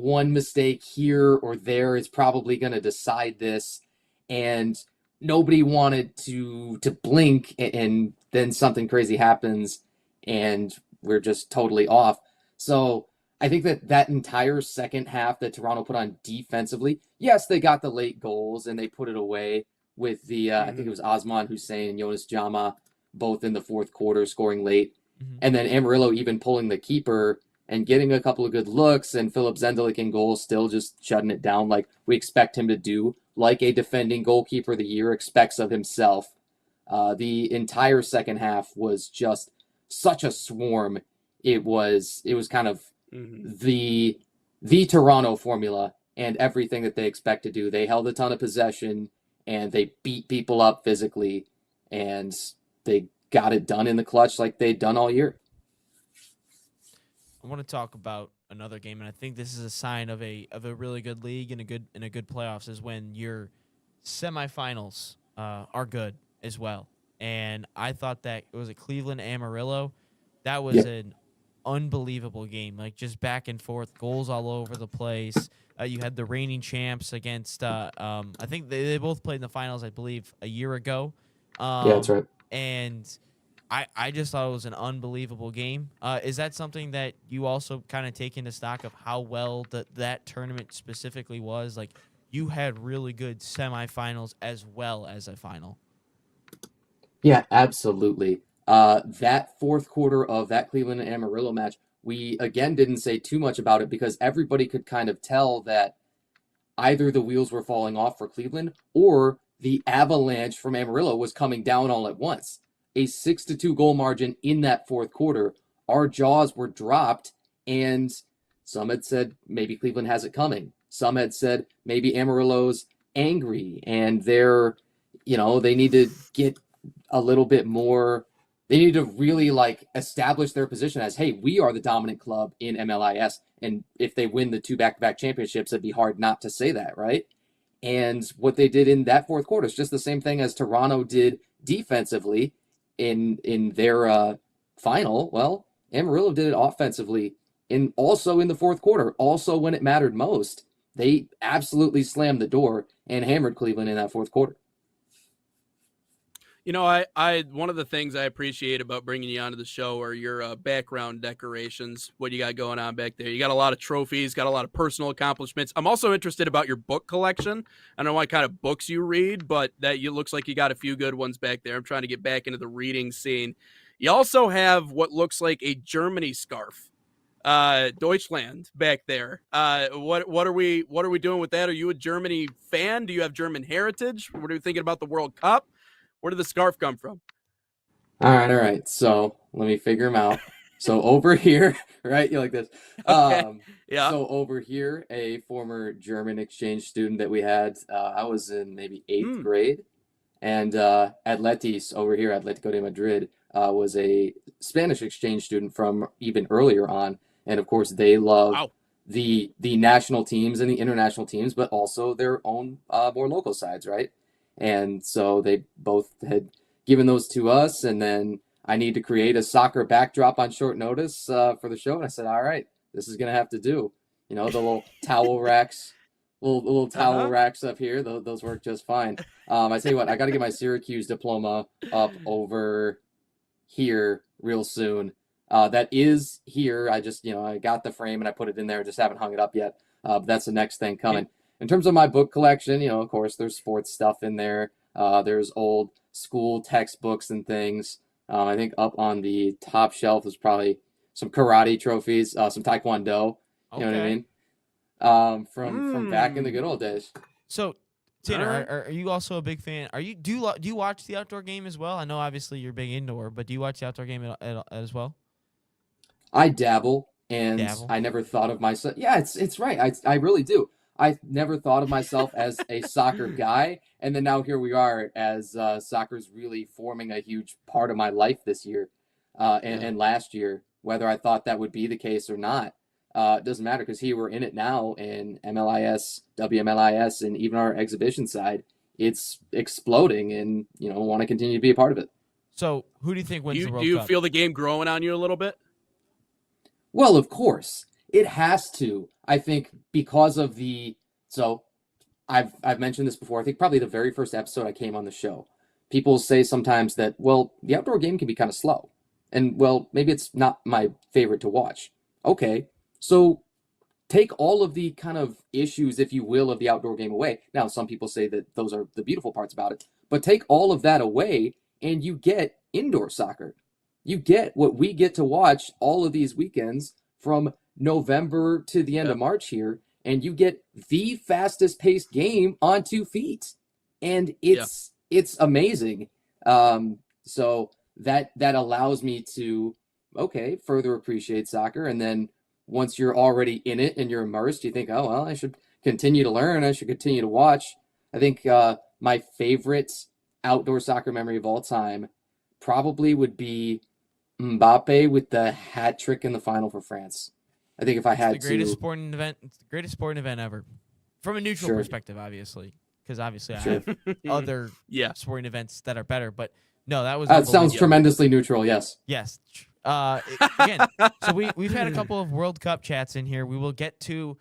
one mistake here or there is probably going to decide this. And nobody wanted to blink and then something crazy happens and we're just totally off. So I think that entire second half that Toronto put on defensively, yes, they got the late goals and they put it away with the, I think it was Osman Hussein and Jonas Jama, both in the fourth quarter scoring late. And then Amarillo even pulling the keeper and getting a couple of good looks, and Philip Zendelik in goal still just shutting it down like we expect him to do, like a defending goalkeeper of the year expects of himself. The entire second half was just such a swarm. It was kind of the Toronto formula and everything that they expect to do. They held a ton of possession and they beat people up physically and they got it done in the clutch like they'd done all year. I want to talk about another game, and I think this is a sign of a really good league and a good playoffs is when your semifinals are good as well. And I thought that it was a Cleveland Amarillo. That was an unbelievable game, like just back and forth, goals all over the place. You had the reigning champs against I think they both played in the finals, I believe, a year ago. Yeah, that's right. And I just thought it was an unbelievable game. Is that something that you also kind of take into stock of how well that tournament specifically was? Like, you had really good semifinals as well as a final. Yeah, absolutely. That fourth quarter of that Cleveland and Amarillo match, we again didn't say too much about it because everybody could kind of tell that either the wheels were falling off for Cleveland or the avalanche from Amarillo was coming down all at once. A 6-2 goal margin in that fourth quarter. Our jaws were dropped, and some had said maybe Cleveland has it coming. Some had said maybe Amarillo's angry, and they need to get a little bit more. They need to really establish their position as, hey, we are the dominant club in MLIS, and if they win the 2 back-to-back championships, it'd be hard not to say that, right? And what they did in that fourth quarter is just the same thing as Toronto did defensively in their final. Well, Amarillo did it offensively also in the fourth quarter, also when it mattered most. They absolutely slammed the door and hammered Cleveland in that fourth quarter. You know, I one of the things I appreciate about bringing you onto the show are your background decorations, what you got going on back there. You got a lot of trophies, got a lot of personal accomplishments. I'm also interested about your book collection. I don't know what kind of books you read, but looks like you got a few good ones back there. I'm trying to get back into the reading scene. You also have what looks like a Germany scarf. Deutschland back there. What are we doing with that? Are you a Germany fan? Do you have German heritage? What are you thinking about the World Cup? Where did the scarf come from? All right. So let me figure them out. So over here, right? You like this? Okay. Yeah. So over here, a former German exchange student that we had. I was in maybe 8th grade, and Atletis over here, Atletico de Madrid, was a Spanish exchange student from even earlier on, and of course they love the national teams and the international teams, but also their own more local sides, right? And so they both had given those to us, and then I need to create a soccer backdrop on short notice for the show, and I said, all right, this is gonna have to do. You know, the little towel racks, little towel racks up here. Those work just fine. I tell you what, I got to get my Syracuse diploma up over here real soon. That is here. I just, I got the frame and I put it in there. Just haven't hung it up yet. But that's the next thing coming. In terms of my book collection, of course, there's sports stuff in there. There's old school textbooks and things. I think up on the top shelf is probably some karate trophies, some taekwondo. You know what I mean? From back in the good old days. So, Tanner, are you also a big fan? Do you watch the outdoor game as well? I know obviously you're big indoor, but do you watch the outdoor game as well? I dabble, and I never thought of myself. Yeah, it's right. I really do. I never thought of myself as a soccer guy, and then now here we are as soccer's really forming a huge part of my life this year and last year. Whether I thought that would be the case or not, it doesn't matter, because here we're in it now in MLIS, WMLIS, and even our exhibition side. It's exploding, and want to continue to be a part of it. So, who do you think wins the World Cup? Do you feel the game growing on you a little bit? Well, of course, it has to. I think because of I've mentioned this before. I think probably the very first episode I came on the show, people say sometimes that, well, the outdoor game can be kind of slow, and well, maybe it's not my favorite to watch. Okay, so take all of the kind of issues, if you will, of the outdoor game away. Now, some people say that those are the beautiful parts about it, but take all of that away, and you get indoor soccer. You get what we get to watch all of these weekends from November to the end of March here, and you get the fastest paced game on 2 feet, and it's amazing. So that allows me to further appreciate soccer, and then once you're already in it and you're immersed, you think, oh well, I should continue to learn, I should continue to watch. I think my favorite outdoor soccer memory of all time probably would be Mbappe with the hat trick in the final for France. I think if I had it's the greatest sporting event. It's the greatest sporting event ever, from a neutral perspective, obviously, because obviously I have other sporting events that are better. But no, that was. That sounds tremendously neutral. Yes. Yes. Again, so we've had a couple of World Cup chats in here. We will get to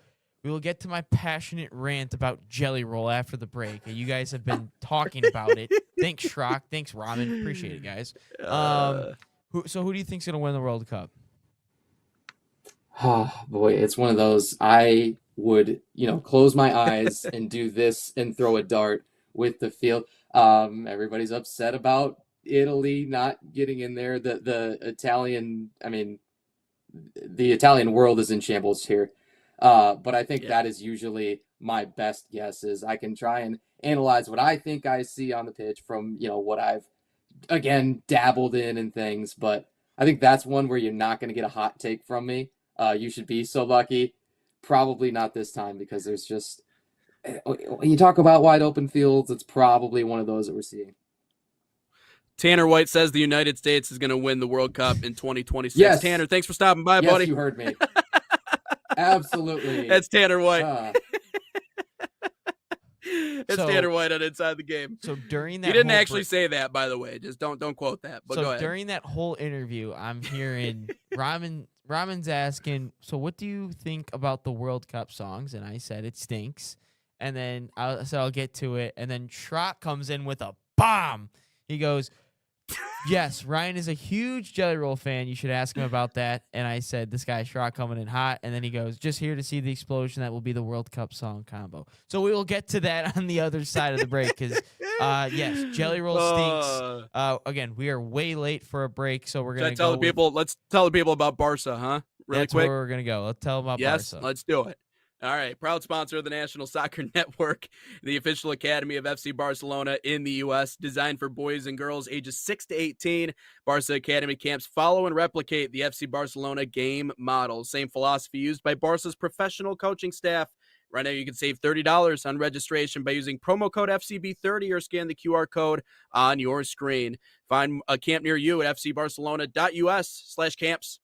my passionate rant about Jelly Roll after the break. You guys have been talking about it. Thanks, Schrock. Thanks, Ramen. Appreciate it, guys. Who do you think's gonna win the World Cup? Oh boy, it's one of those. I would, close my eyes and do this and throw a dart with the field. Everybody's upset about Italy not getting in there. The Italian, the Italian world is in shambles here. But I think that is usually my best guess. Is I can try and analyze what I think I see on the pitch from, what I've, again, dabbled in and things. But I think that's one where you're not going to get a hot take from me. You should be so lucky. Probably not this time, because there's just, when you talk about wide open fields, it's probably one of those that we're seeing. Tanner White says the United States is going to win the World Cup in 2026. Yes. Tanner, thanks for stopping by, buddy. Yes, you heard me. Absolutely. That's Tanner White. It's Tanner White on Inside the Game. So during that, he didn't actually say that, by the way. Just don't quote that. But go ahead. During that whole interview, I'm hearing Ramen's asking, so what do you think about the World Cup songs? And I said it stinks. And then I said I'll get to it. And then Schrock comes in with a bomb. He goes, yes, Ryan is a huge Jelly Roll fan. You should ask him about that. And I said, this guy Schrock coming in hot. And then he goes, just here to see the explosion that will be the World Cup song combo. So we will get to that on the other side of the break, because, yes, Jelly Roll stinks. Again, we are way late for a break, so we're going to go. Let's tell the people about Barca, huh? really That's quick? where we're going to go. Let's tell them about Yes, Barca. let's do it. All right, proud sponsor of the National Soccer Network, the official academy of FC Barcelona in the U.S., designed for boys and girls ages 6 to 18. Barca Academy camps follow and replicate the FC Barcelona game model. Same philosophy used by Barca's professional coaching staff. Right now, you can save $30 on registration by using promo code FCB30 or scan the QR code on your screen. Find a camp near you at fcbarcelona.us/camps.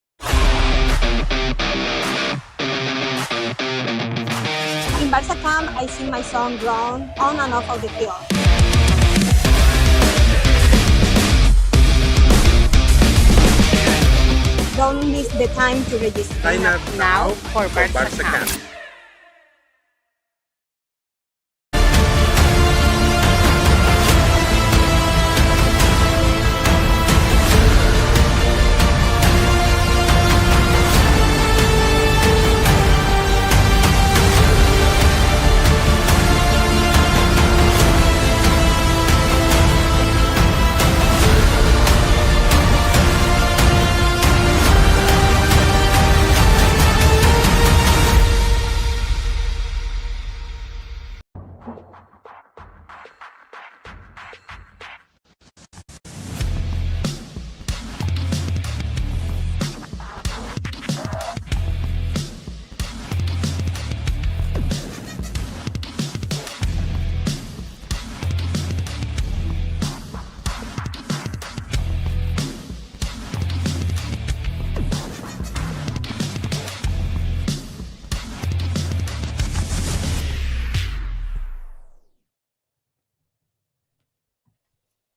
In Barca camp, I sing my song Grown on and off of the field. Don't miss the time to register. Sign up now for Barca camp.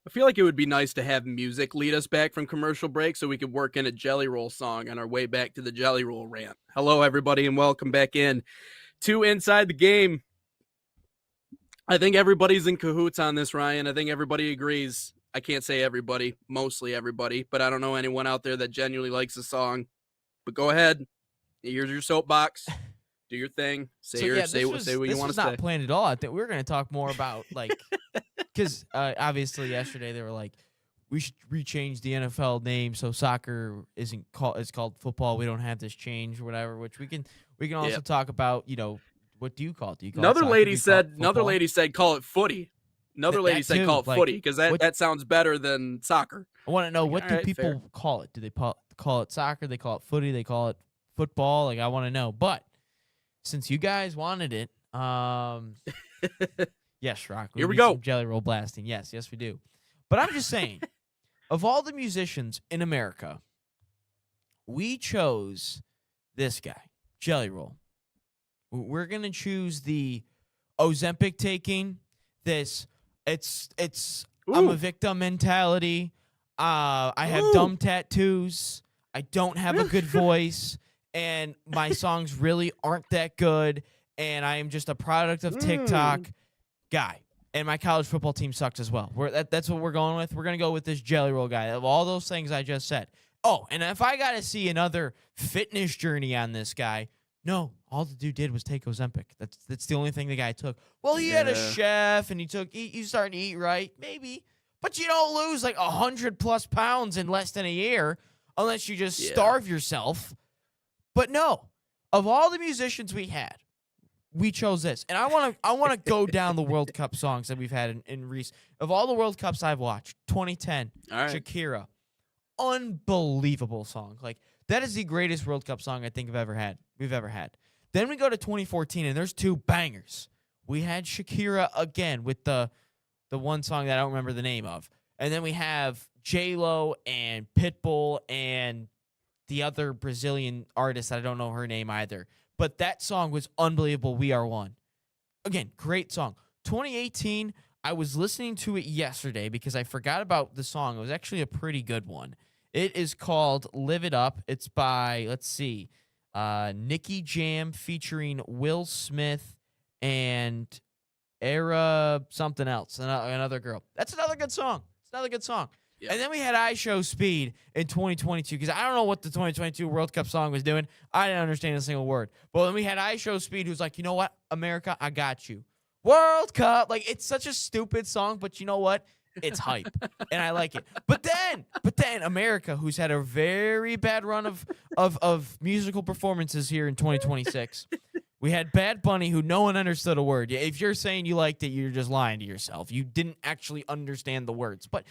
I feel like it would be nice to have music lead us back from commercial break so we could work in a Jelly Roll song on our way back to the Jelly Roll rant. Hello, everybody, and welcome back in to Inside the Game. I think everybody's in cahoots on this, Ryan. I think everybody agrees. I can't say everybody, mostly everybody, but I don't know anyone out there that genuinely likes the song. But go ahead. Here's your soapbox. Do your thing. Say what you want to say. This was not planned at all. I think we were going to talk more about, like, because obviously yesterday they were like, we should rechange the NFL name so soccer isn't called, it's called football. We don't have this change or whatever, which we can also talk about, you know, what do you call it? Do you call another it lady said call it footy. Another lady said call it footy because that sounds better than soccer. I want to know, what do people call it? Do they call it soccer? They call it footy? They call it football? Like, I want to know. But since you guys wanted it, yes, Rock. Here we go. Some Jelly Roll blasting. Yes, we do. But I'm just saying, of all the musicians in America, we chose this guy, Jelly Roll. We're gonna choose the Ozempic taking. I'm a victim mentality. I have dumb tattoos. I don't have a good voice, and my songs really aren't that good. And I am just a product of TikTok guy. And my college football team sucks as well. That's what we're going with. We're going to go with this Jelly Roll guy. Of all those things I just said. Oh, and if I got to see another fitness journey on this guy, no, all the dude did was take Ozempic. That's the only thing the guy took. Well, he had a chef, and you starting to eat right, maybe. But you don't lose like 100+ pounds in less than a year unless you just starve yourself. But no, of all the musicians we had, we chose this. And I want to go down the World Cup songs that we've had in recent. Of all the World Cups I've watched, 2010, Shakira, unbelievable song. Like, that is the greatest World Cup song I think we've ever had. Then we go to 2014, and there's two bangers. We had Shakira again with the one song that I don't remember the name of. And then we have J-Lo and Pitbull and the other Brazilian artist, I don't know her name either. But that song was unbelievable. We Are One. Again, great song. 2018, I was listening to it yesterday because I forgot about the song. It was actually a pretty good one. It is called Live It Up. It's by, Nicky Jam featuring Will Smith and Era something else, another girl. That's another good song. It's another good song. Yeah. And then we had I Show Speed in 2022 because I don't know what the 2022 World Cup song was doing. I didn't understand a single word. But then we had I Show Speed who's like, you know what, America, I got you. World Cup. Like, it's such a stupid song, but you know what? It's hype, and I like it. But then, and America, who's had a very bad run of musical performances here in 2026. We had Bad Bunny, who no one understood a word. If you're saying you liked it, you're just lying to yourself. You didn't actually understand the words. But,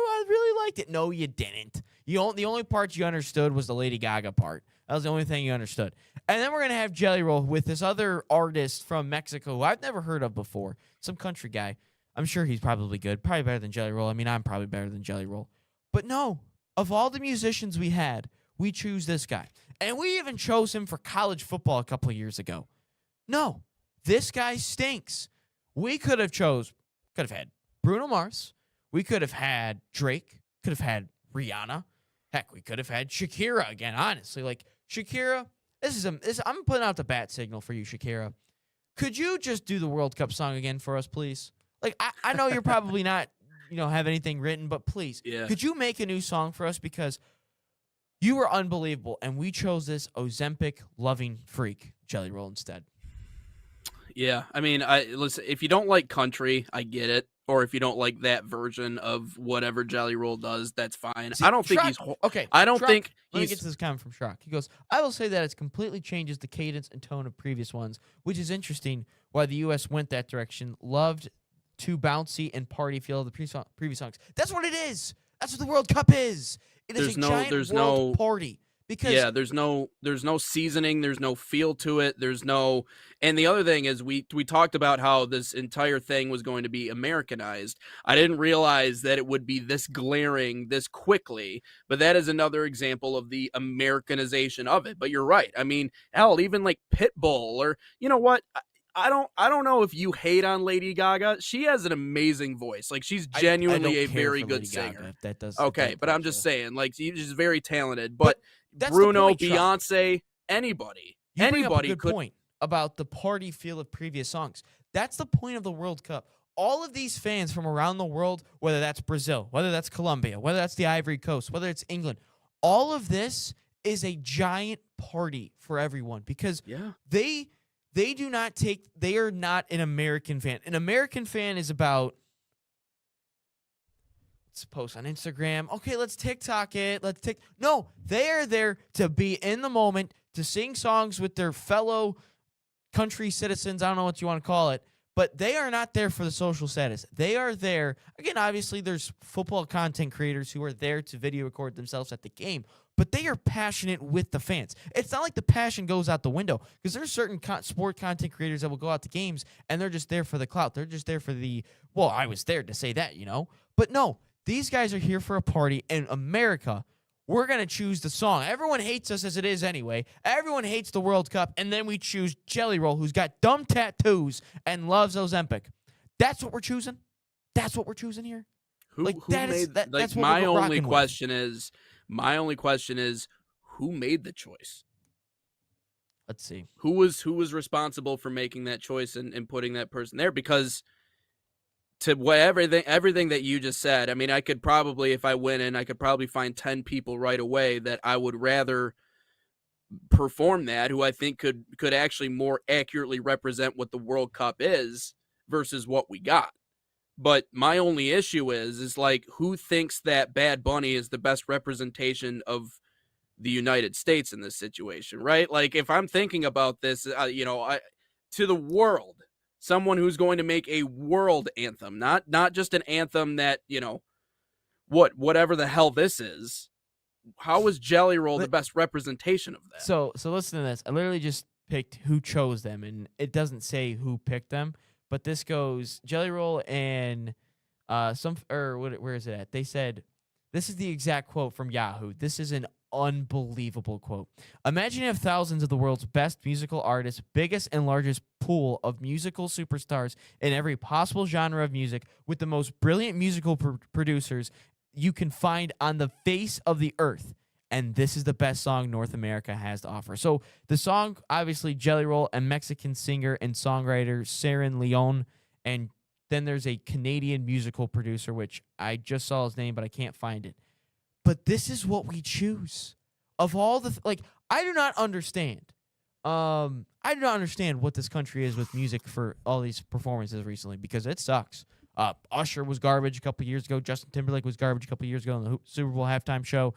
I really liked it. No, you didn't. The only part you understood was the Lady Gaga part. That was the only thing you understood. And then we're going to have Jelly Roll with this other artist from Mexico who I've never heard of before. Some country guy. I'm sure he's probably good. Probably better than Jelly Roll. I mean, I'm probably better than Jelly Roll. But no, of all the musicians we had, we choose this guy. And we even chose him for college football a couple of years ago. No, this guy stinks. We could have had Bruno Mars. We could have had Drake. Could have had Rihanna. Heck, we could have had Shakira again, honestly. Like, Shakira, I'm putting out the bat signal for you, Shakira. Could you just do the World Cup song again for us, please? Like, I know you're probably not, have anything written, but please, could you make a new song for us? Because you were unbelievable, and we chose this Ozempic loving freak, Jelly Roll, instead. Yeah, I mean, listen, if you don't like country, I get it. Or if you don't like that version of whatever Jelly Roll does, that's fine. See, I don't think he's okay. I don't Shrock, think let me get to this comment from Shrock. He goes, I will say that it completely changes the cadence and tone of previous ones, which is interesting why the U.S. went that direction. Loved to bouncy and party feel of the previous songs. That's what it is. That's what the World Cup is. It is a giant world party. Because there's no seasoning, there's no feel to it, and the other thing is we talked about how this entire thing was going to be Americanized. I didn't realize that it would be this glaring this quickly, but that is another example of the Americanization of it. But you're right. I mean, hell, even like Pitbull, or you know what? I don't know if you hate on Lady Gaga. She has an amazing voice. Like, she's genuinely a very good singer. That does okay, but I'm just saying, like, she's very talented. But Bruno, Beyonce, anybody bring up a good could. Point about the party feel of previous songs. That's the point of the World Cup. All of these fans from around the world, whether that's Brazil, whether that's Colombia, whether that's the Ivory Coast, whether it's England, all of this is a giant party for everyone because they are not an American fan. An American fan is about, let's post on Instagram. Okay, let's TikTok it. No, they are there to be in the moment, to sing songs with their fellow country citizens. I don't know what you want to call it, but they are not there for the social status. They are there. Again, obviously, there's football content creators who are there to video record themselves at the game, but they are passionate with the fans. It's not like the passion goes out the window because there's certain sport content creators that will go out to games and they're just there for the clout. They're just there for I was there to say that, But no, these guys are here for a party. In America, we're going to choose the song. Everyone hates us as it is anyway. Everyone hates the World Cup. And then we choose Jelly Roll, who's got dumb tattoos and loves Ozempic. That's what we're choosing? That's what we're choosing here? That's my only question is, who made the choice? Let's see. Who was responsible for making that choice and putting that person there? Because everything that you just said, I mean, I could probably, if I went in, I could probably find 10 people right away that I would rather perform that, who I think could actually more accurately represent what the World Cup is versus what we got. But my only issue is like, who thinks that Bad Bunny is the best representation of the United States in this situation, right? Like, if I'm thinking about this, to the world, someone who's going to make a world anthem, not just an anthem that, whatever the hell this is. How is Jelly Roll the best representation of that? So listen to this. I literally just picked who chose them, and it doesn't say who picked them. But this goes Jelly Roll and where is it at? They said, this is the exact quote from Yahoo. This is an unbelievable quote. Imagine you have thousands of the world's best musical artists, biggest and largest pool of musical superstars in every possible genre of music, with the most brilliant musical producers you can find on the face of the earth. And this is the best song North America has to offer. So the song, obviously, Jelly Roll, and Mexican singer and songwriter Seren Leon. And then there's a Canadian musical producer, which I just saw his name, but I can't find it. But this is what we choose. Of all the, I do not understand. I do not understand what this country is with music for all these performances recently, because it sucks. Usher was garbage a couple years ago. Justin Timberlake was garbage a couple years ago on the Super Bowl halftime show.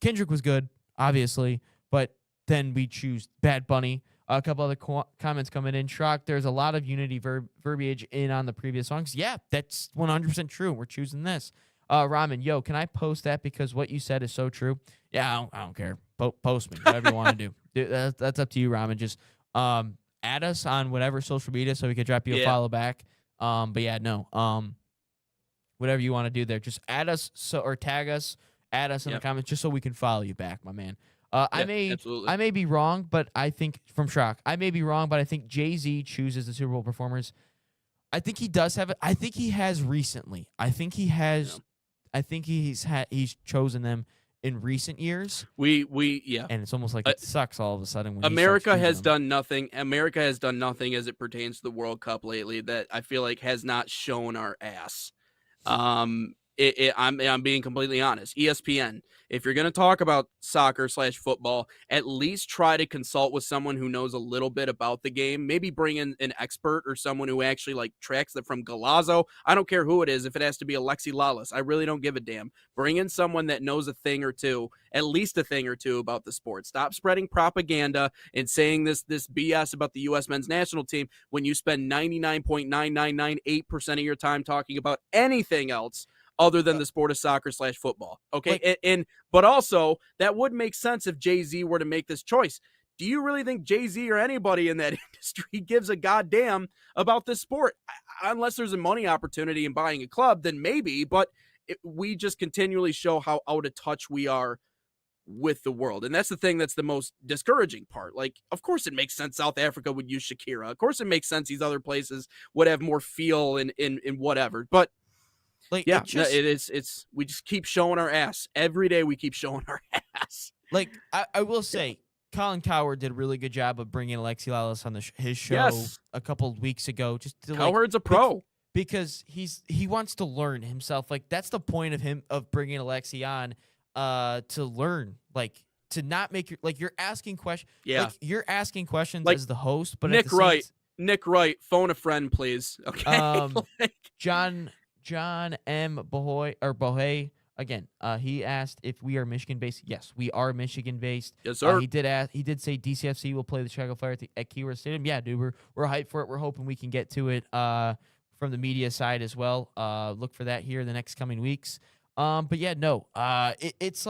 Kendrick was good, obviously, but then we choose Bad Bunny. A couple other comments coming in. Schrock, there's a lot of Unity verbiage in on the previous songs. Yeah, that's 100% true. We're choosing this. Ramen, yo, can I post that because what you said is so true? Yeah, I don't care. Post me, whatever you want to do. Dude, that's up to you, Ramen. Just add us on whatever social media so we can drop you a follow back. But yeah, no. Whatever you want to do there, just add us or tag us, add us in the comments just so we can follow you back, my man. I may be wrong, but I think from Schrock, I may be wrong, but I think Jay-Z chooses the Super Bowl performers. I think he does have it. I think he has recently. I think he has. I think he's chosen them in recent years. And it's almost like it sucks all of a sudden when America has done nothing. America has done nothing as it pertains to the World Cup lately that I feel like has not shown our ass. I'm being completely honest. ESPN, if you're going to talk about soccer/football, at least try to consult with someone who knows a little bit about the game. Maybe bring in an expert or someone who actually like tracks it from Galazzo. I don't care who it is. If it has to be Alexi Lalas, I really don't give a damn. Bring in someone that knows a thing or two, at least a thing or two about the sport. Stop spreading propaganda and saying this BS about the U.S. men's national team when you spend 99.9998% of your time talking about anything else other than the sport of soccer/football. Okay. But also that would make sense if Jay-Z were to make this choice. Do you really think Jay-Z or anybody in that industry gives a goddamn about this sport? Unless there's a money opportunity in buying a club, then maybe, but we just continually show how out of touch we are with the world. And that's the thing that's the most discouraging part. Like, of course it makes sense South Africa would use Shakira. Of course it makes sense these other places would have more feel in whatever. But like, yeah, it's we just keep showing our ass every day. We keep showing our ass. Like, I will say, Colin Cowherd did a really good job of bringing Alexi Lalas on his show a couple of weeks ago. Just to, Cowherd's a pro because he wants to learn himself. Like, that's the point of bringing Alexi on, to learn, like, to not make you're asking questions. Yeah, like, you're asking questions as the host, but Nick Wright, phone a friend, please. Okay, John M. Bohe, again, he asked if we are Michigan-based. Yes, we are Michigan-based. Yes, sir. He did say DCFC will play the Chicago Fire at Keyworth Stadium. Yeah, dude, we're hyped for it. We're hoping we can get to it from the media side as well. Look for that here in the next coming weeks. But yeah, no, it's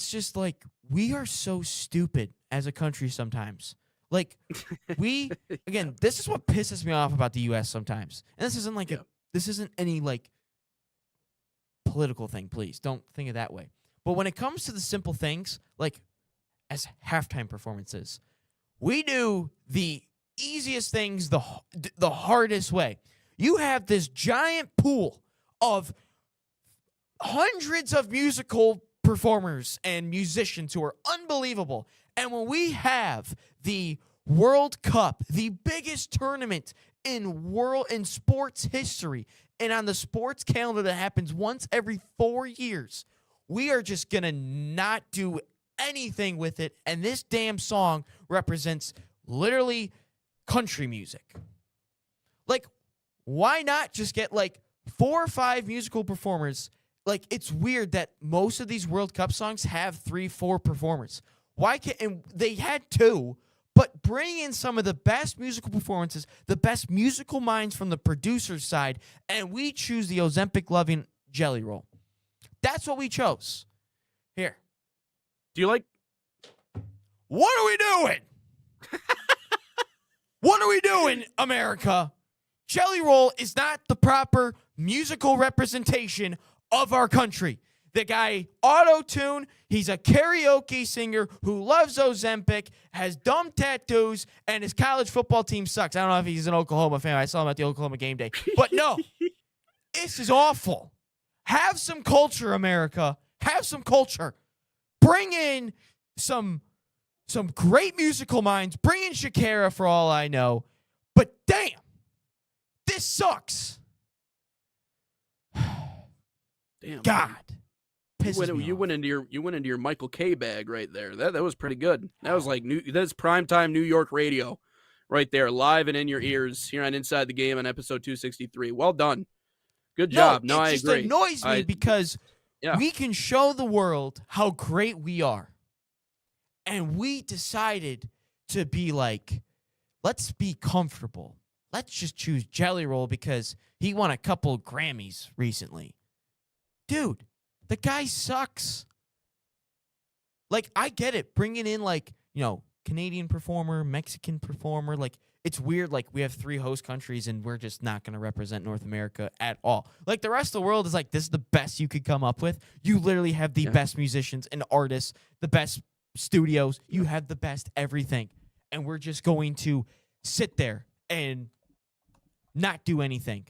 just like we are so stupid as a country sometimes. Like again, this is what pisses me off about the U.S. sometimes. And this isn't like this isn't any like political thing, please. Don't think of that way. But when it comes to the simple things, like as halftime performances, we do the easiest things the hardest way. You have this giant pool of hundreds of musical performers and musicians who are unbelievable. And when we have the World Cup, the biggest tournament in sports history, and on the sports calendar that happens once every 4 years, we are just going to not do anything with it. And this damn song represents literally country music. Like, why not just get like 4 or 5 musical performers? Like, it's weird that most of these World Cup songs have 3-4 performers. Why can't, and they had 2, but bring in some of the best musical performances, the best musical minds from the producer's side, and we choose the Ozempic loving Jelly Roll. That's what we chose. Here. Do you like? What are we doing? What are we doing, America? Jelly Roll is not the proper musical representation of our country. The guy auto-tune, he's a karaoke singer who loves Ozempic, has dumb tattoos, and his college football team sucks. I don't know if he's an Oklahoma fan. I saw him at the Oklahoma game day. But no, this is awful. Have some culture, America. Have some culture. Bring in some great musical minds. Bring in Shakira for all I know. But damn, this sucks. Damn, God. You went into your Michael K bag right there. That was pretty good. That was like that's primetime New York radio right there, live and in your ears here on Inside the Game on episode 263. Well done. Good job. No, I agree. It just annoys me because we can show the world how great we are. And we decided to be like, let's be comfortable. Let's just choose Jelly Roll because he won a couple Grammys recently. Dude, the guy sucks. Like, I get it. Bringing in, like, you know, Canadian performer, Mexican performer. Like, it's weird. Like, we have 3 host countries and we're just not going to represent North America at all. Like, the rest of the world is like, this is the best you could come up with. You literally have the best musicians and artists, the best studios. You have the best everything. And we're just going to sit there and not do anything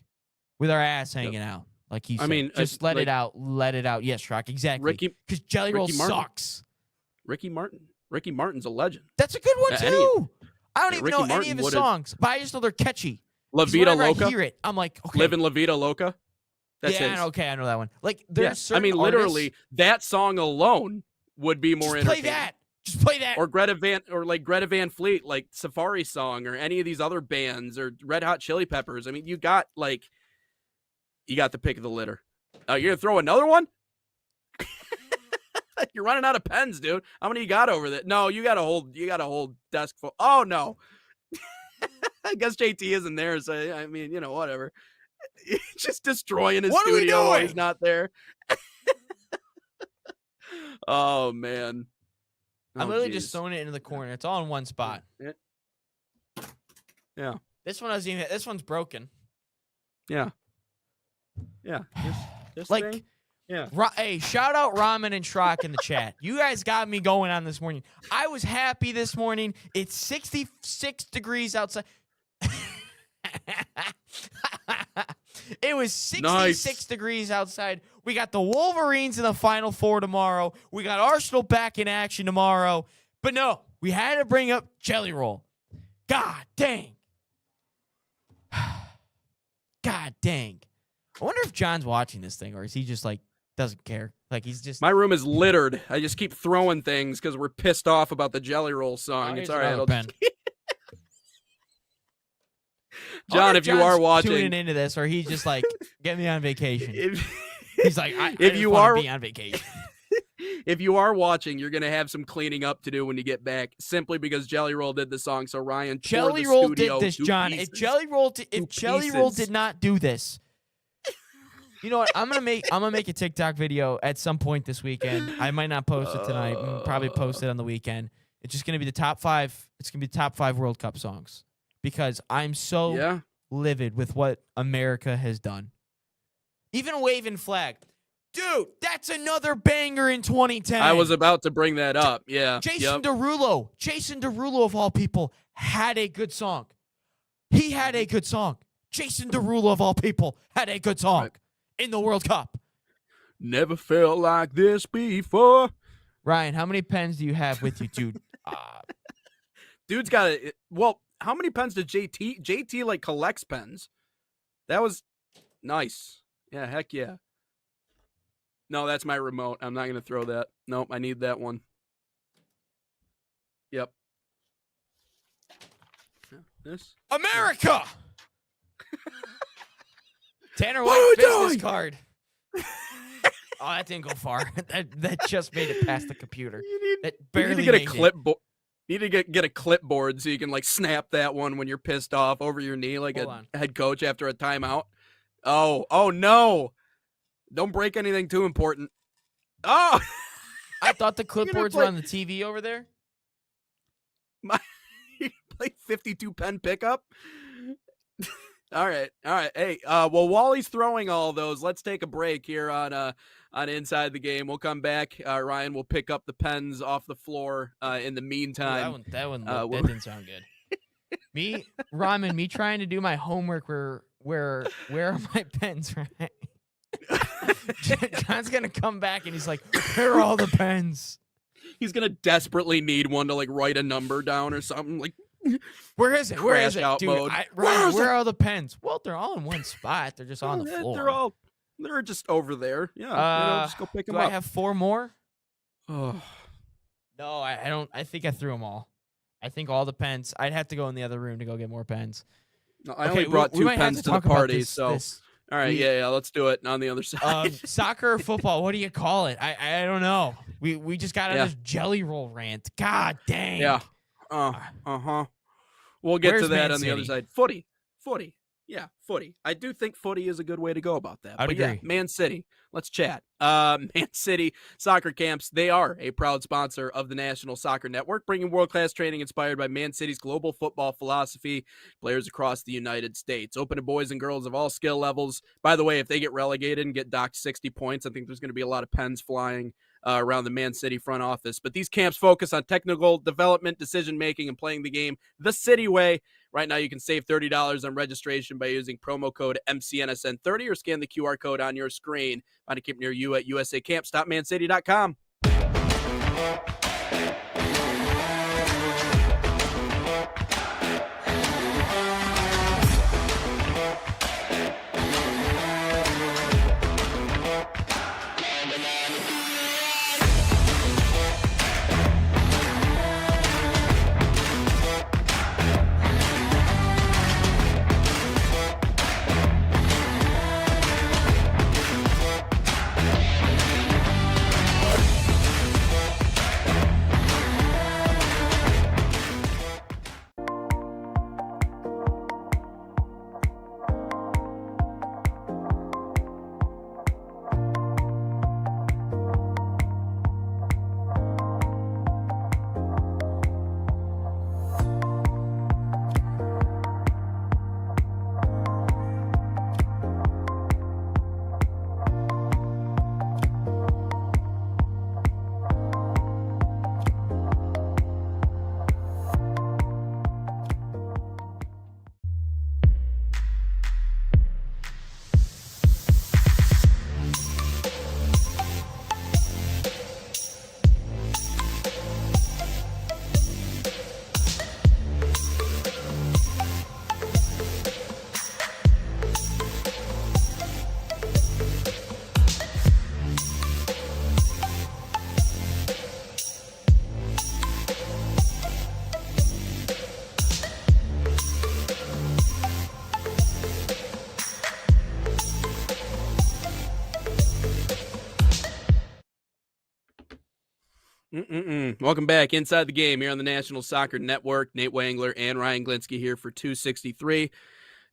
with our ass hanging out. Like he said. I mean, just let it out. Let it out. Yes, Rock, exactly. Because Jelly Roll sucks. Ricky Martin's a legend. That's a good one, too. I don't even know any of his songs, but I just know they're catchy. La Vida Loca. I hear it, I'm like, okay. Livin' La Vida Loca. That's his. Okay, I know that one. Like, there's certain literally, artists, that song alone would be more entertaining. Play that. Just play that. Or Greta Van Fleet, like Safari Song, or any of these other bands, or Red Hot Chili Peppers. I mean, you got the pick of the litter. You're gonna throw another one? You're running out of pens, dude. How many you got over there? No, you got a whole desk full. Oh no. I guess JT isn't there, so I mean, you know, whatever. Just destroying his studio while he's not there. Oh man. I'm literally just throwing it into the corner. It's all in one spot. Yeah. This one doesn't even. This one's broken. Yeah. Yeah. This like. Thing? Yeah. Hey, shout out Ramen and Shrock in the chat. You guys got me going on this morning. I was happy this morning. It's 66 degrees outside. It was 66 degrees outside. We got the Wolverines in the Final Four tomorrow. We got Arsenal back in action tomorrow. But no, we had to bring up Jelly Roll. God dang. God dang. I wonder if John's watching this thing, or is he just like, doesn't care? Like, he's just... My room is littered. I just keep throwing things because we're pissed off about the Jelly Roll song. It's all right. John, if you are watching, tuning into this, or he's just like, get me on vacation. He's like, I if just you want are to be on vacation. If you are watching, you're gonna have some cleaning up to do when you get back, simply because Jelly Roll did the song. So Ryan, Jelly Roll did this, John. If Jelly Roll did not do this, you know what? I'm gonna make a TikTok video at some point this weekend. I might not post it tonight. Probably post it on the weekend. It's just gonna be the top 5. It's gonna be the top 5 World Cup songs, because I'm so livid with what America has done. Even Waving Flag. Dude, that's another banger in 2010. I was about to bring that up. Yeah. Jason Derulo of all people had a good song. He had a good song. Jason Derulo of all people had a good song in the World Cup. Never felt like this before. Ryan, how many pens do you have with you, dude? Dude's got a... Well, how many pens did JT? JT, like, collects pens. That was nice. Yeah, heck yeah. No, that's my remote. I'm not going to throw that. Nope, I need that one. Yep. This? America! Tanner White business card. Oh, that didn't go far. that just made it past the computer. You need to get a clipboard. You need to get a clipboard so you can, like, snap that one when you're pissed off over your knee like a head coach after a timeout. Oh no. Don't break anything too important. Oh! I thought the clipboards were on the TV over there. You play 52 pen pickup? All right. Hey, well, while he's throwing all those, let's take a break here on Inside the Game. We'll come back. Ryan will pick up the pens off the floor in the meantime. That didn't sound good. Me trying to do my homework where are my pens, right? John's gonna come back and he's like, where are all the pens? He's gonna desperately need one to, like, write a number down or something. Like, where is it? Dude, Ryan, where are all the pens? Well, they're all in one spot. They're just on the floor. They're just over there. Yeah, just go pick them up. Do I have 4 more? Oh. No, I don't. I think I threw them all. I think all the pens. I'd have to go in the other room to go get more pens. No, I only brought 2 pens to the party, so. All right, yeah, let's do it on the other side. Soccer or football? What do you call it? I don't know. We just got on this jelly roll rant. God dang. Yeah. We'll get to that Man on City? the other side. Footy. Yeah, footy. I do think footy is a good way to go about that. I'd agree. Yeah, Man City. Let's chat. Man City soccer camps. They are a proud sponsor of the National Soccer Network, bringing world-class training inspired by Man City's global football philosophy. Players across the United States. Open to boys and girls of all skill levels. By the way, if they get relegated and get docked 60 points, I think there's going to be a lot of pens flying around the Man City front office. But these camps focus on technical development, decision-making, and playing the game the City way. Right now, you can save $30 on registration by using promo code MCNSN30 or scan the QR code on your screen. Find a camp near you at usacamp.mancity.com. Welcome back inside the game here on the National Soccer Network. Nate Wangler and Ryan Glinsky here for 263.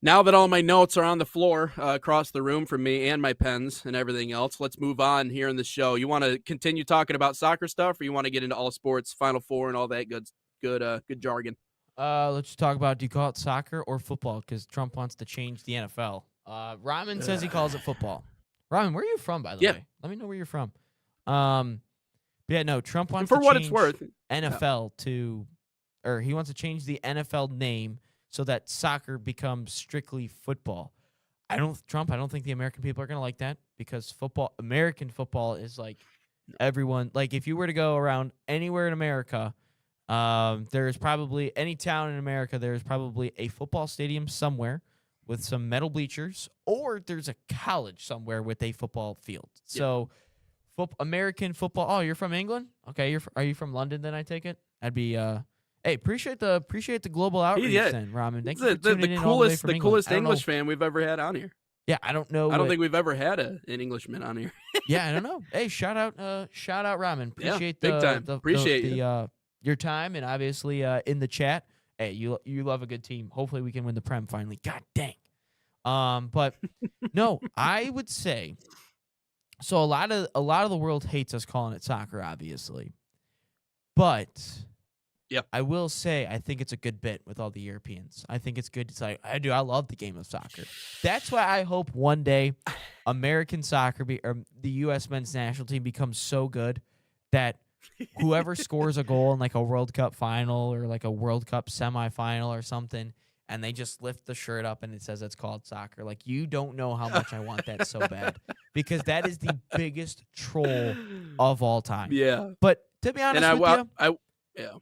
Now that all my notes are on the floor across the room from me and my pens and everything else, let's move on here in the show. You want to continue talking about soccer stuff, or you want to get into all sports, Final Four, and all that good jargon? Let's talk about, do you call it soccer or football? Because Trump wants to change the NFL. Rahman says he calls it football. Rahman, where are you from, by the way? Let me know where you're from. Yeah, no, Trump wants for to what change it's worth, NFL or he wants to change the NFL name so that soccer becomes strictly football. I don't think the American people are going to like that, because American football is like everyone. Like, if you were to go around anywhere in America, there is probably any town in America, there is probably a football stadium somewhere with some metal bleachers, or there's a college somewhere with a football field. Yeah. So American football. Oh, you're from England? Okay, are you from London then, I take it? That'd be hey, appreciate the global outreach then, Ramen. Thank you for tuning in all the way from the coolest English fan we've ever had on here. Yeah, I don't know. I don't think we've ever had an Englishman on here. Yeah, I don't know. Hey, shout out Ramen. Appreciate big time. Appreciate your time, and obviously in the chat. Hey, you love a good team. Hopefully we can win the Prem finally. God dang. But no, I would say, so a lot of the world hates us calling it soccer, obviously. But I will say I think it's a good bit with all the Europeans. I think it's good. It's like, I love the game of soccer. That's why I hope one day American soccer or the U.S. men's national team becomes so good that whoever scores a goal in like a World Cup final or like a World Cup semifinal or something, and they just lift the shirt up and it says it's called soccer. Like, you don't know how much I want that so bad, because that is the biggest troll of all time. Yeah. But to be honest with you,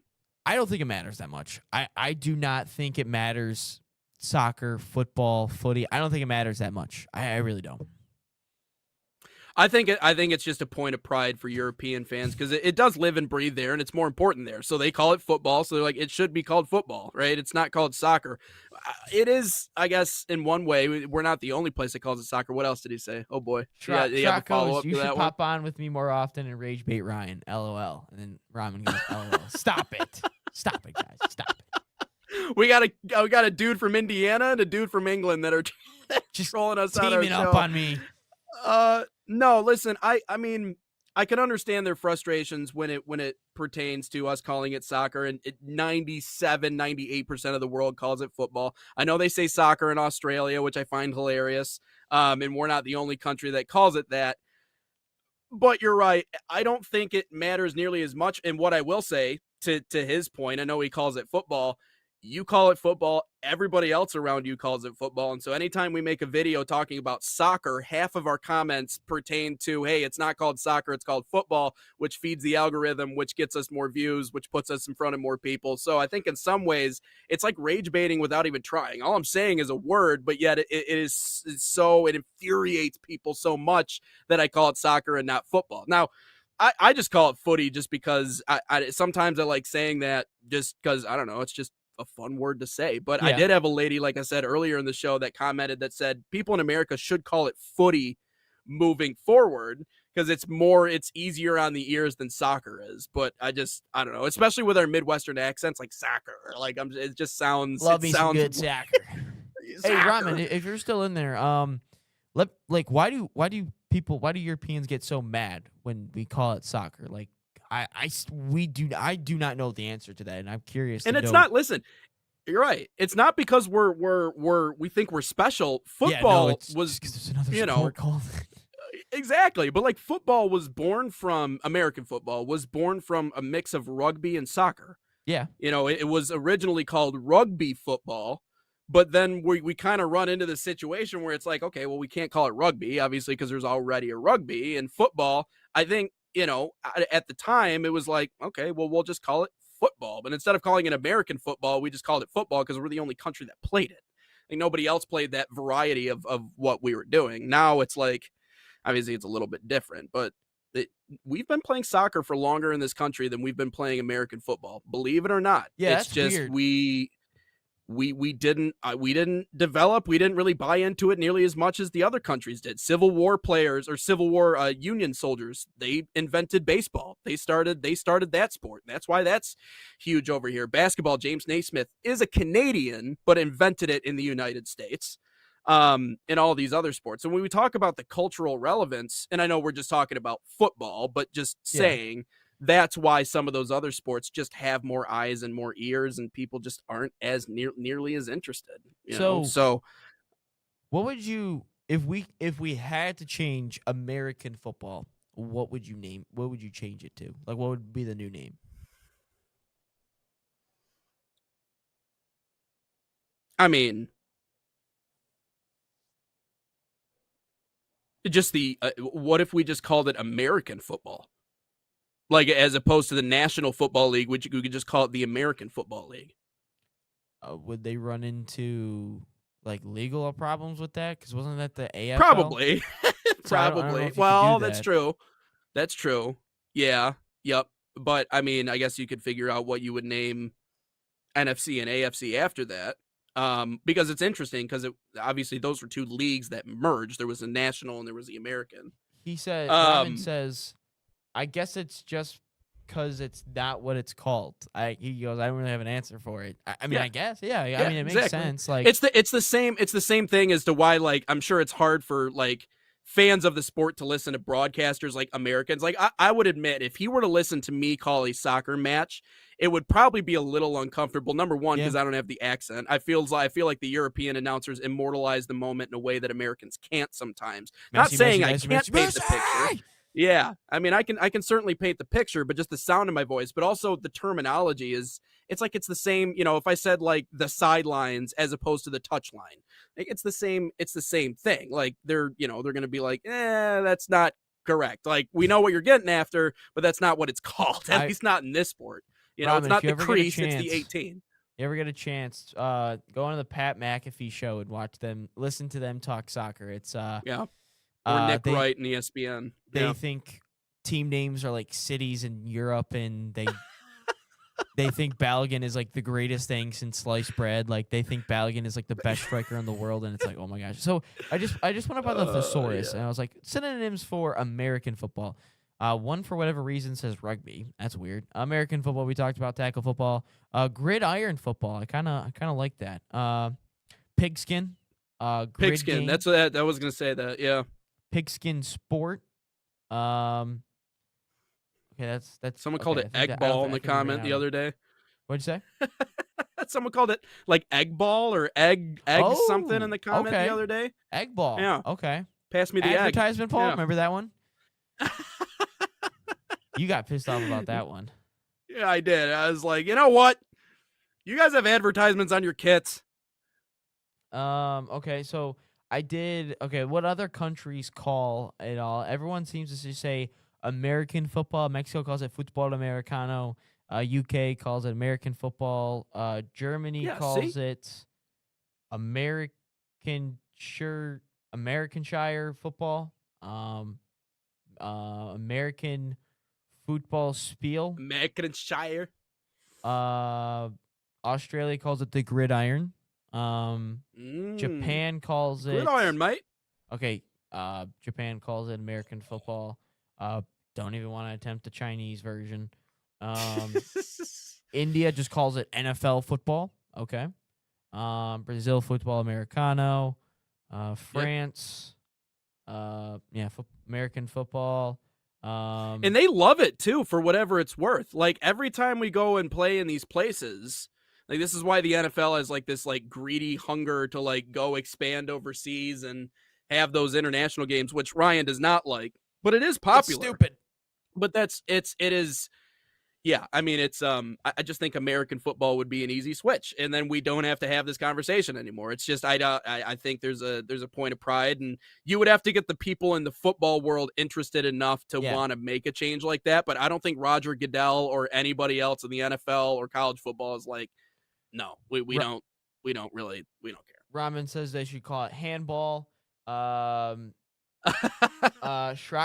I don't think it matters that much. I do not think it matters. Soccer, football, footy. I don't think it matters that much. I really don't. I think it's just a point of pride for European fans because it does live and breathe there, and it's more important there. So they call it football. So they're like, it should be called football, right? It's not called soccer. It is, I guess, in one way. We're not the only place that calls it soccer. What else did he say? Oh boy, you have a follow up to you that should one? pop on with me more often and rage bait Ryan. LOL. And then Ramen goes, LOL. Stop it. Stop it, guys. Stop it. We got a dude from Indiana and a dude from England that are just trolling us out. Teaming up on me. No, listen, I mean, I can understand their frustrations when it pertains to us calling it soccer, and 98% of the world calls it football. I know they say soccer in Australia, which I find hilarious. And we're not the only country that calls it that. But you're right. I don't think it matters nearly as much. And what I will say to his point, I know he calls it football. You call it football. Everybody else around you calls it football. And so anytime we make a video talking about soccer, half of our comments pertain to, hey, it's not called soccer, it's called football, which feeds the algorithm, which gets us more views, which puts us in front of more people. So I think in some ways it's like rage baiting without even trying. All I'm saying is a word, but yet it infuriates people so much that I call it soccer and not football. Now, I just call it footy just because I sometimes I like saying that just because, I don't know, it's just a fun word to say. But yeah. I did have a lady, like I said earlier in the show, that commented that said people in America should call it footy moving forward because it's easier on the ears than soccer is. But I don't know, especially with our Midwestern accents, like soccer, like it just sounds some good soccer. Hey Ramen, if you're still in there, why do Europeans get so mad when we call it soccer? Like I do not know the answer to that, and I'm curious. And it's not. Listen, you're right. It's not because we think we're special. Football was, called. Exactly, but like football was born from American football was born from a mix of rugby and soccer. Yeah, it was originally called rugby football, but then we kind of run into the situation where it's like, okay, well, we can't call it rugby, obviously, because there's already a rugby and football. I think. At the time, it was like, okay, well, we'll just call it football. But instead of calling it American football, we just called it football because we're the only country that played it. Like, nobody else played that variety of what we were doing. Now it's like, obviously, it's a little bit different. But we've been playing soccer for longer in this country than we've been playing American football. Believe it or not. Yeah, it's just weird. We didn't develop. We didn't really buy into it nearly as much as the other countries did. Civil War players or Civil War Union soldiers, they invented baseball. They started that sport. That's why that's huge over here. Basketball, James Naismith is a Canadian, but invented it in the United States. In all these other sports. And when we talk about the cultural relevance, and I know we're just talking about football, but just saying that's why some of those other sports just have more eyes and more ears, and people just aren't as nearly as interested. So what would you, if we had to change American football, what would you change it to? Like, what would be the new name? I mean, just what if we just called it American football? Like, as opposed to the National Football League, which we could just call it the American Football League. Would they run into like legal problems with that? Because wasn't that the AFL? Probably. Probably. Well, that's true. That's true. Yeah. Yep. But I mean, I guess you could figure out what you would name NFC and AFC after that. Because it's interesting because obviously those were two leagues that merged. There was a national and there was the American. He said, Robin says, I guess it's just because it's not what it's called. He goes, I don't really have an answer for it. I mean, I guess, yeah. I mean, it makes sense. Like, it's the same thing as to why, like, I'm sure it's hard for like fans of the sport to listen to broadcasters like Americans. Like, I would admit, if he were to listen to me call a soccer match, it would probably be a little uncomfortable. Number one, because I don't have the accent. I feel like the European announcers immortalize the moment in a way that Americans can't sometimes. Not saying I can't paint the picture. Yeah, I mean, I can certainly paint the picture, but just the sound of my voice, but also the terminology it's like it's the same. If I said like the sidelines as opposed to the touchline, like it's the same thing. Like they're going to be like, that's not correct. Like, we know what you're getting after, but that's not what it's called. At least not in this sport. Robin, it's not the crease, it's the 18. You ever get a chance, go on to the Pat McAfee show and listen to them talk soccer. It's Or Nick Wright and ESPN. They think team names are like cities in Europe, and they think Balogun is like the greatest thing since sliced bread. Like they think Balogun is like the best striker in the world, and it's like, oh my gosh. So I just went up on the thesaurus, and I was like, synonyms for American football. One for whatever reason says rugby. That's weird. American football, we talked about. Tackle football. Gridiron football. I kind of like that. Pigskin. Pigskin. Game. That's what I was gonna say. That yeah. Pigskin sport. Okay, that's someone called it egg ball in the comment the other day. What'd you say? Someone called it like egg ball or egg something in the comment the other day. Egg ball. Yeah. Okay. Pass me the advertisement, egg. Paul. Yeah. Remember that one? You got pissed off about that one. Yeah, I did. I was like, you know what? You guys have advertisements on your kits. Okay, so I did. Okay, what other countries call it all? Everyone seems to just say American football. Mexico calls it football americano. UK calls it American football. Germany calls it Americanshire football. American football spiel. Americanshire. Australia calls it the gridiron. Japan calls it gridiron, mate. Okay. Japan calls it American football. Don't even want to attempt the Chinese version. India just calls it NFL football. Okay. Brazil football americano. France. American football. And they love it too, for whatever it's worth. Like every time we go and play in these places, like this is why the NFL has like this like greedy hunger to like go expand overseas and have those international games, which Ryan does not like, but it is popular. It's stupid. But it is. Yeah, I mean, it's I just think American football would be an easy switch, and then we don't have to have this conversation anymore. It's just I think there's a point of pride, and you would have to get the people in the football world interested enough to want to make a change like that. But I don't think Roger Goodell or anybody else in the NFL or college football is like, no, we don't care. Ramen says they should call it handball. Schrock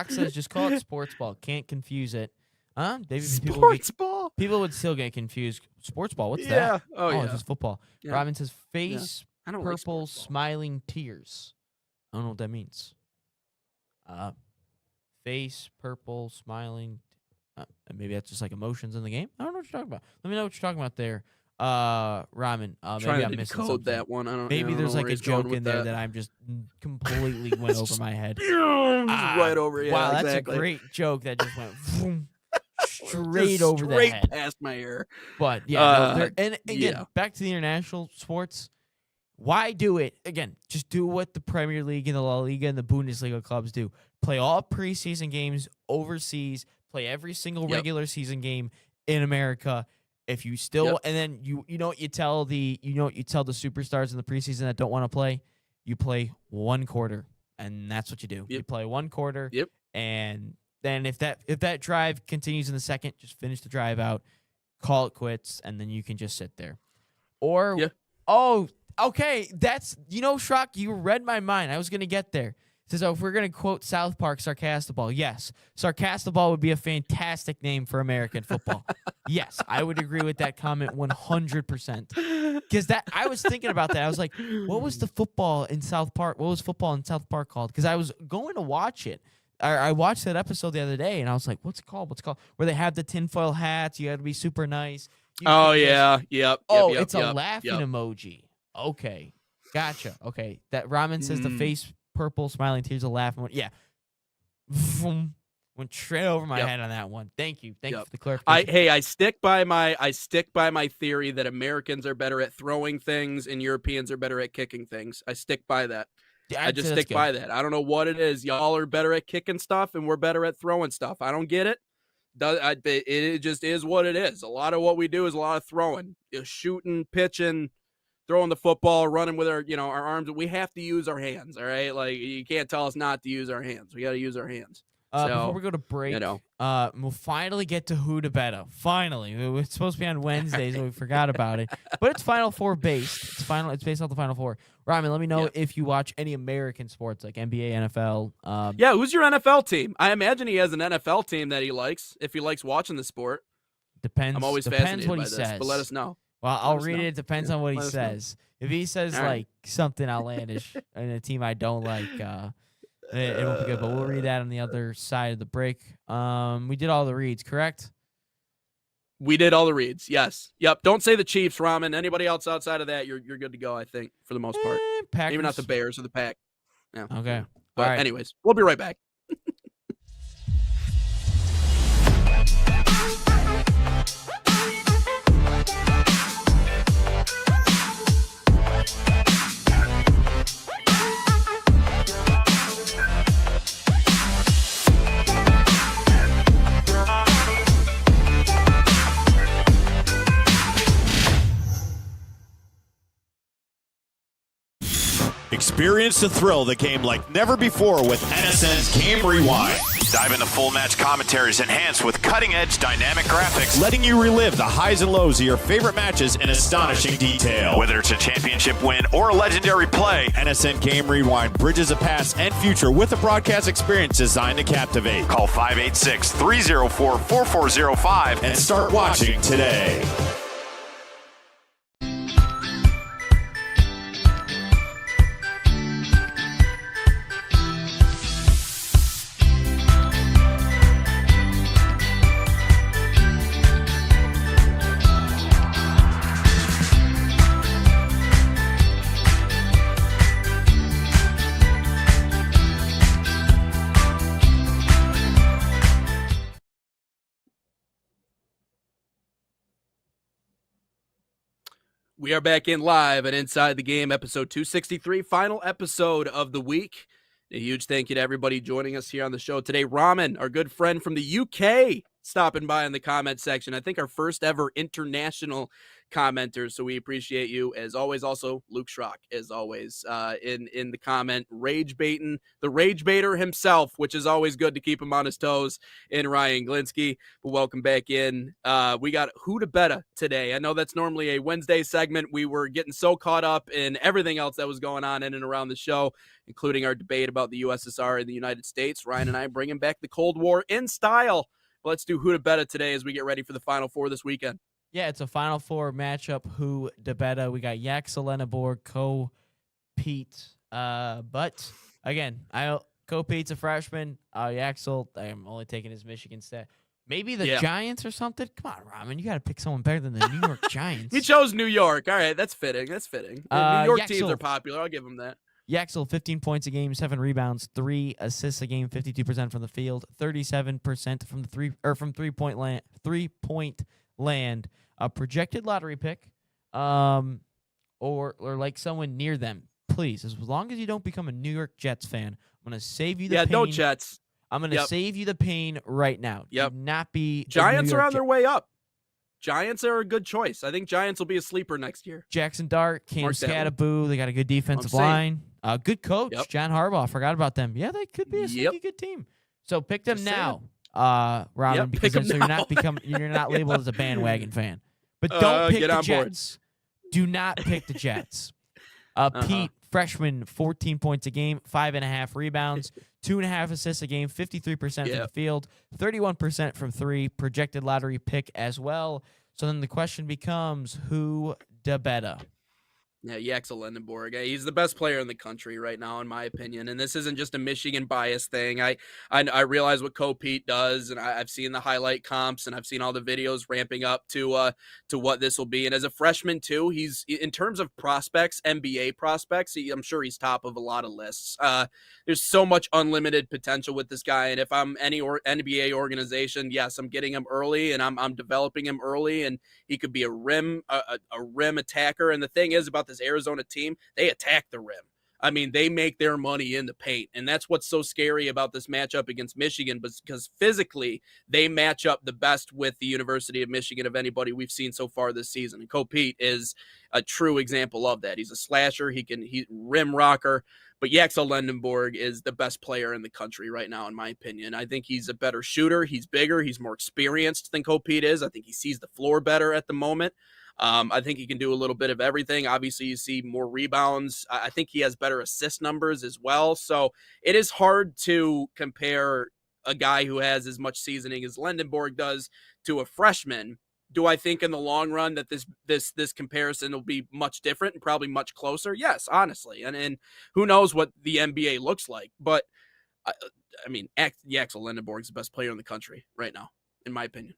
says just call it sports ball. Can't confuse it. David, sports ball. People would still get confused. Sports ball. What's that? Oh, yeah. It's just football. Yeah. Robin says face purple like smiling tears. I don't know what that means. Face purple smiling. Maybe that's just like emotions in the game. I don't know what you're talking about. Let me know what you're talking about there. Ramen. Maybe I'm missing code that one. Maybe there's like a joke in there that I'm just completely went over my head. Right over. Yeah, wow, exactly. That's a great joke that just went straight over the head, past my ear. But yeah, and again, back to the international sports. Why do it again? Just do what the Premier League and the La Liga and the Bundesliga clubs do. Play all preseason games overseas. Play every single regular season game in America. If you still and then you know what you tell the superstars in the preseason that don't want to play, you play one quarter, and that's what you do. You play one quarter, and then if that drive continues in the second, just finish the drive out, call it quits, and then you can just sit there. Or okay, that's Schrock, you read my mind. I was gonna get there. It says, if we're gonna quote South Park, Sarcastaball, yes, Sarcastaball would be a fantastic name for American football. Yes, I would agree with that comment 100%. Because I was thinking about that. I was like, what was the football in South Park? What was football in South Park called? Because I was going to watch it. I watched that episode the other day, and I was like, what's it called? Where they have the tinfoil hats. You got to be super nice. It's a laughing emoji. Okay, gotcha. Okay, that Ramen says the face purple smiling tears, a laughing one. Yeah, went straight over my head on that one. Thank you for the clarification. I stick by my theory that Americans are better at throwing things and Europeans are better at kicking things. I stick by that. I just stick by that. I don't know what it is. Y'all are better at kicking stuff and we're better at throwing stuff. I don't get it. It just is what it is. A lot of what we do is a lot of throwing, shooting, pitching, throwing the football, running with our arms. We have to use our hands. All right. Like you can't tell us not to use our hands. We got to use our hands. Before we go to break, we'll finally get to Who to Better. Finally, it was supposed to be on Wednesdays, and we forgot about it. But it's Final Four based. It's based off the Final Four. Ryman, let me know if you watch any American sports like NBA, NFL. Who's your NFL team? I imagine he has an NFL team that he likes. If he likes watching the sport, depends. I'm always depends fascinated what by he this. says. But let us know. Well, I'll read it. It depends on what he says. If he says right. something outlandish and a team I don't like, it won't be good. But we'll read that on the other side of the break. We did all the reads, correct? We did all the reads. Yes. Yep. Don't say the Chiefs, Ramen. Anybody else outside of that, you're good to go. I think for the most part. Packers. Maybe not the Bears or the Pack. Yeah. Okay. But all right. Anyways, we'll be right back. Experience the thrill of the game like never before with NSN's Game Rewind. Dive into full match commentaries enhanced with cutting-edge dynamic graphics, letting you relive the highs and lows of your favorite matches in astonishing detail. Whether it's a championship win or a legendary play, NSN Game Rewind bridges the past and future with a broadcast experience designed to captivate. Call 586-304-4405 and start watching today. We are back in live and Inside the Game, episode 263, final episode of the week. A huge thank you to everybody joining us here on the show today. Ramen, our good friend from the UK, stopping by in the comment section. I think our first ever international commenters, so we appreciate you as always. Also Luke Schrock, as always, in the comment, rage baiting the rage baiter himself, which is always good to keep him on his toes, in Ryan Glinsky. But welcome back in. We got Who to Better today. I know that's normally a Wednesday segment. We were getting so caught up in everything else that was going on in and around the show, including our debate about the USSR and the United States. Ryan and I bringing back the Cold War in style. Let's do Who to Better today as we get ready for the Final Four this weekend. Yeah, it's a Final Four matchup. Who to Better? We got Yaxel Lenneborg, Co-Pete. But again, Co-Pete's a freshman. Yaxel, I'm only taking his Michigan State. Maybe the Giants or something. Come on, Ramen, you got to pick someone better than the New York Giants. He chose New York. All right, that's fitting. New York teams are popular. I'll give him that. Yaxel, 15 points a game, 7 rebounds, 3 assists a game, 52% from the field, 37% from the three-point land. A projected lottery pick, or like someone near them. Please, as long as you don't become a New York Jets fan, I'm gonna save you the pain. Yeah, no Jets. I'm gonna save you the pain right now. Yep. Do not be Giants are on their way up. Giants are a good choice. I think Giants will be a sleeper next year. Jackson Dart, Cam Scattaboo. They got a good defensive line. Good coach, John Harbaugh. Forgot about them. Yeah, they could be a sneaky good team. So pick them now, Robin, because so you're not labeled as a bandwagon fan. But don't pick the Jets. Do not pick the Jets. Pete, freshman, 14 points a game, 5.5 rebounds, 2.5 assists a game, 53% from the field, 31% from 3, projected lottery pick as well. So then the question becomes, who da better? Yeah, Yaxel Lenneborg. He's the best player in the country right now, in my opinion. And this isn't just a Michigan bias thing. I realize what Co-Pete does, and I've seen the highlight comps, and I've seen all the videos ramping up to what this will be. And as a freshman too, he's, in terms of prospects, NBA prospects, I'm sure he's top of a lot of lists. There's so much unlimited potential with this guy, and if I'm any NBA organization, yes, I'm getting him early, and I'm developing him early, and he could be a rim attacker. And the thing is about this Arizona team, they attack the rim. I mean, they make their money in the paint, and that's what's so scary about this matchup against Michigan, because physically they match up the best with the University of Michigan of anybody we've seen so far this season. And Co-Pete is a true example of that. He's a slasher. He's rim rocker. But Yaxel Lendeborg is the best player in the country right now, in my opinion. I think he's a better shooter. He's bigger. He's more experienced than Kopit is. I think he sees the floor better at the moment. I think he can do a little bit of everything. Obviously, you see more rebounds. I think he has better assist numbers as well. So it is hard to compare a guy who has as much seasoning as Lendeborg does to a freshman. Do I think in the long run that this comparison will be much different and probably much closer? Yes, honestly. And who knows what the NBA looks like. But, I mean, Yaxel Lendeborg is the best player in the country right now, in my opinion.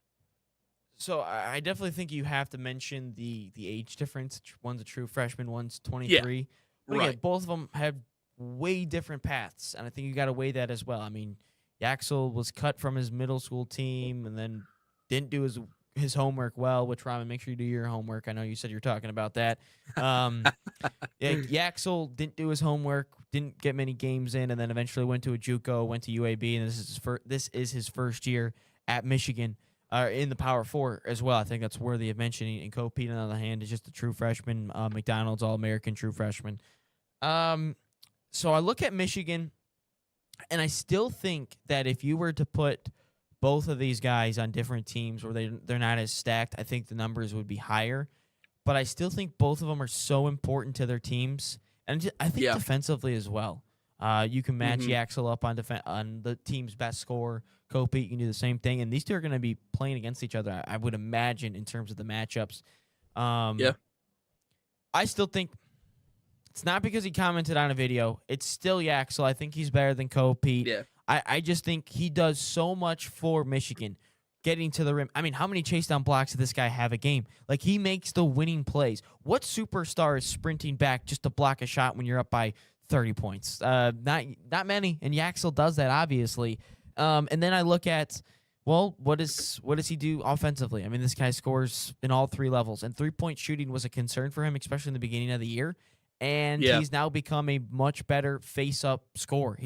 So I definitely think you have to mention the age difference. One's a true freshman, one's 23. Yeah, but again, both of them have way different paths, and I think you got to weigh that as well. I mean, Yaxel was cut from his middle school team and then didn't do his homework well, which, Ramen, make sure you do your homework. I know you said you were talking about that. Yaxel didn't do his homework, didn't get many games in, and then eventually went to a JUCO, went to UAB, and this is his first year at Michigan, in the Power Four as well. I think that's worthy of mentioning. And Kopit, on the other hand, is just a true freshman, McDonald's All-American true freshman. So I look at Michigan, and I still think that if you were to put both of these guys on different teams where they're not as stacked, I think the numbers would be higher. But I still think both of them are so important to their teams, and I think defensively as well. You can match Yaxel up on the team's best scorer. Kopit, you can do the same thing, and these two are going to be playing against each other, I would imagine, in terms of the matchups. I still think it's not because he commented on a video. It's still Yaxel. I think he's better than Kopit. Yeah. I just think he does so much for Michigan, getting to the rim. I mean, how many chase down blocks did this guy have a game? Like, he makes the winning plays. What superstar is sprinting back just to block a shot when you're up by 30 points? Not many, and Yaxel does that, obviously. And then I look at, well, what does he do offensively? I mean, this guy scores in all three levels, and three-point shooting was a concern for him, especially in the beginning of the year. And he's now become a much better face-up scorer.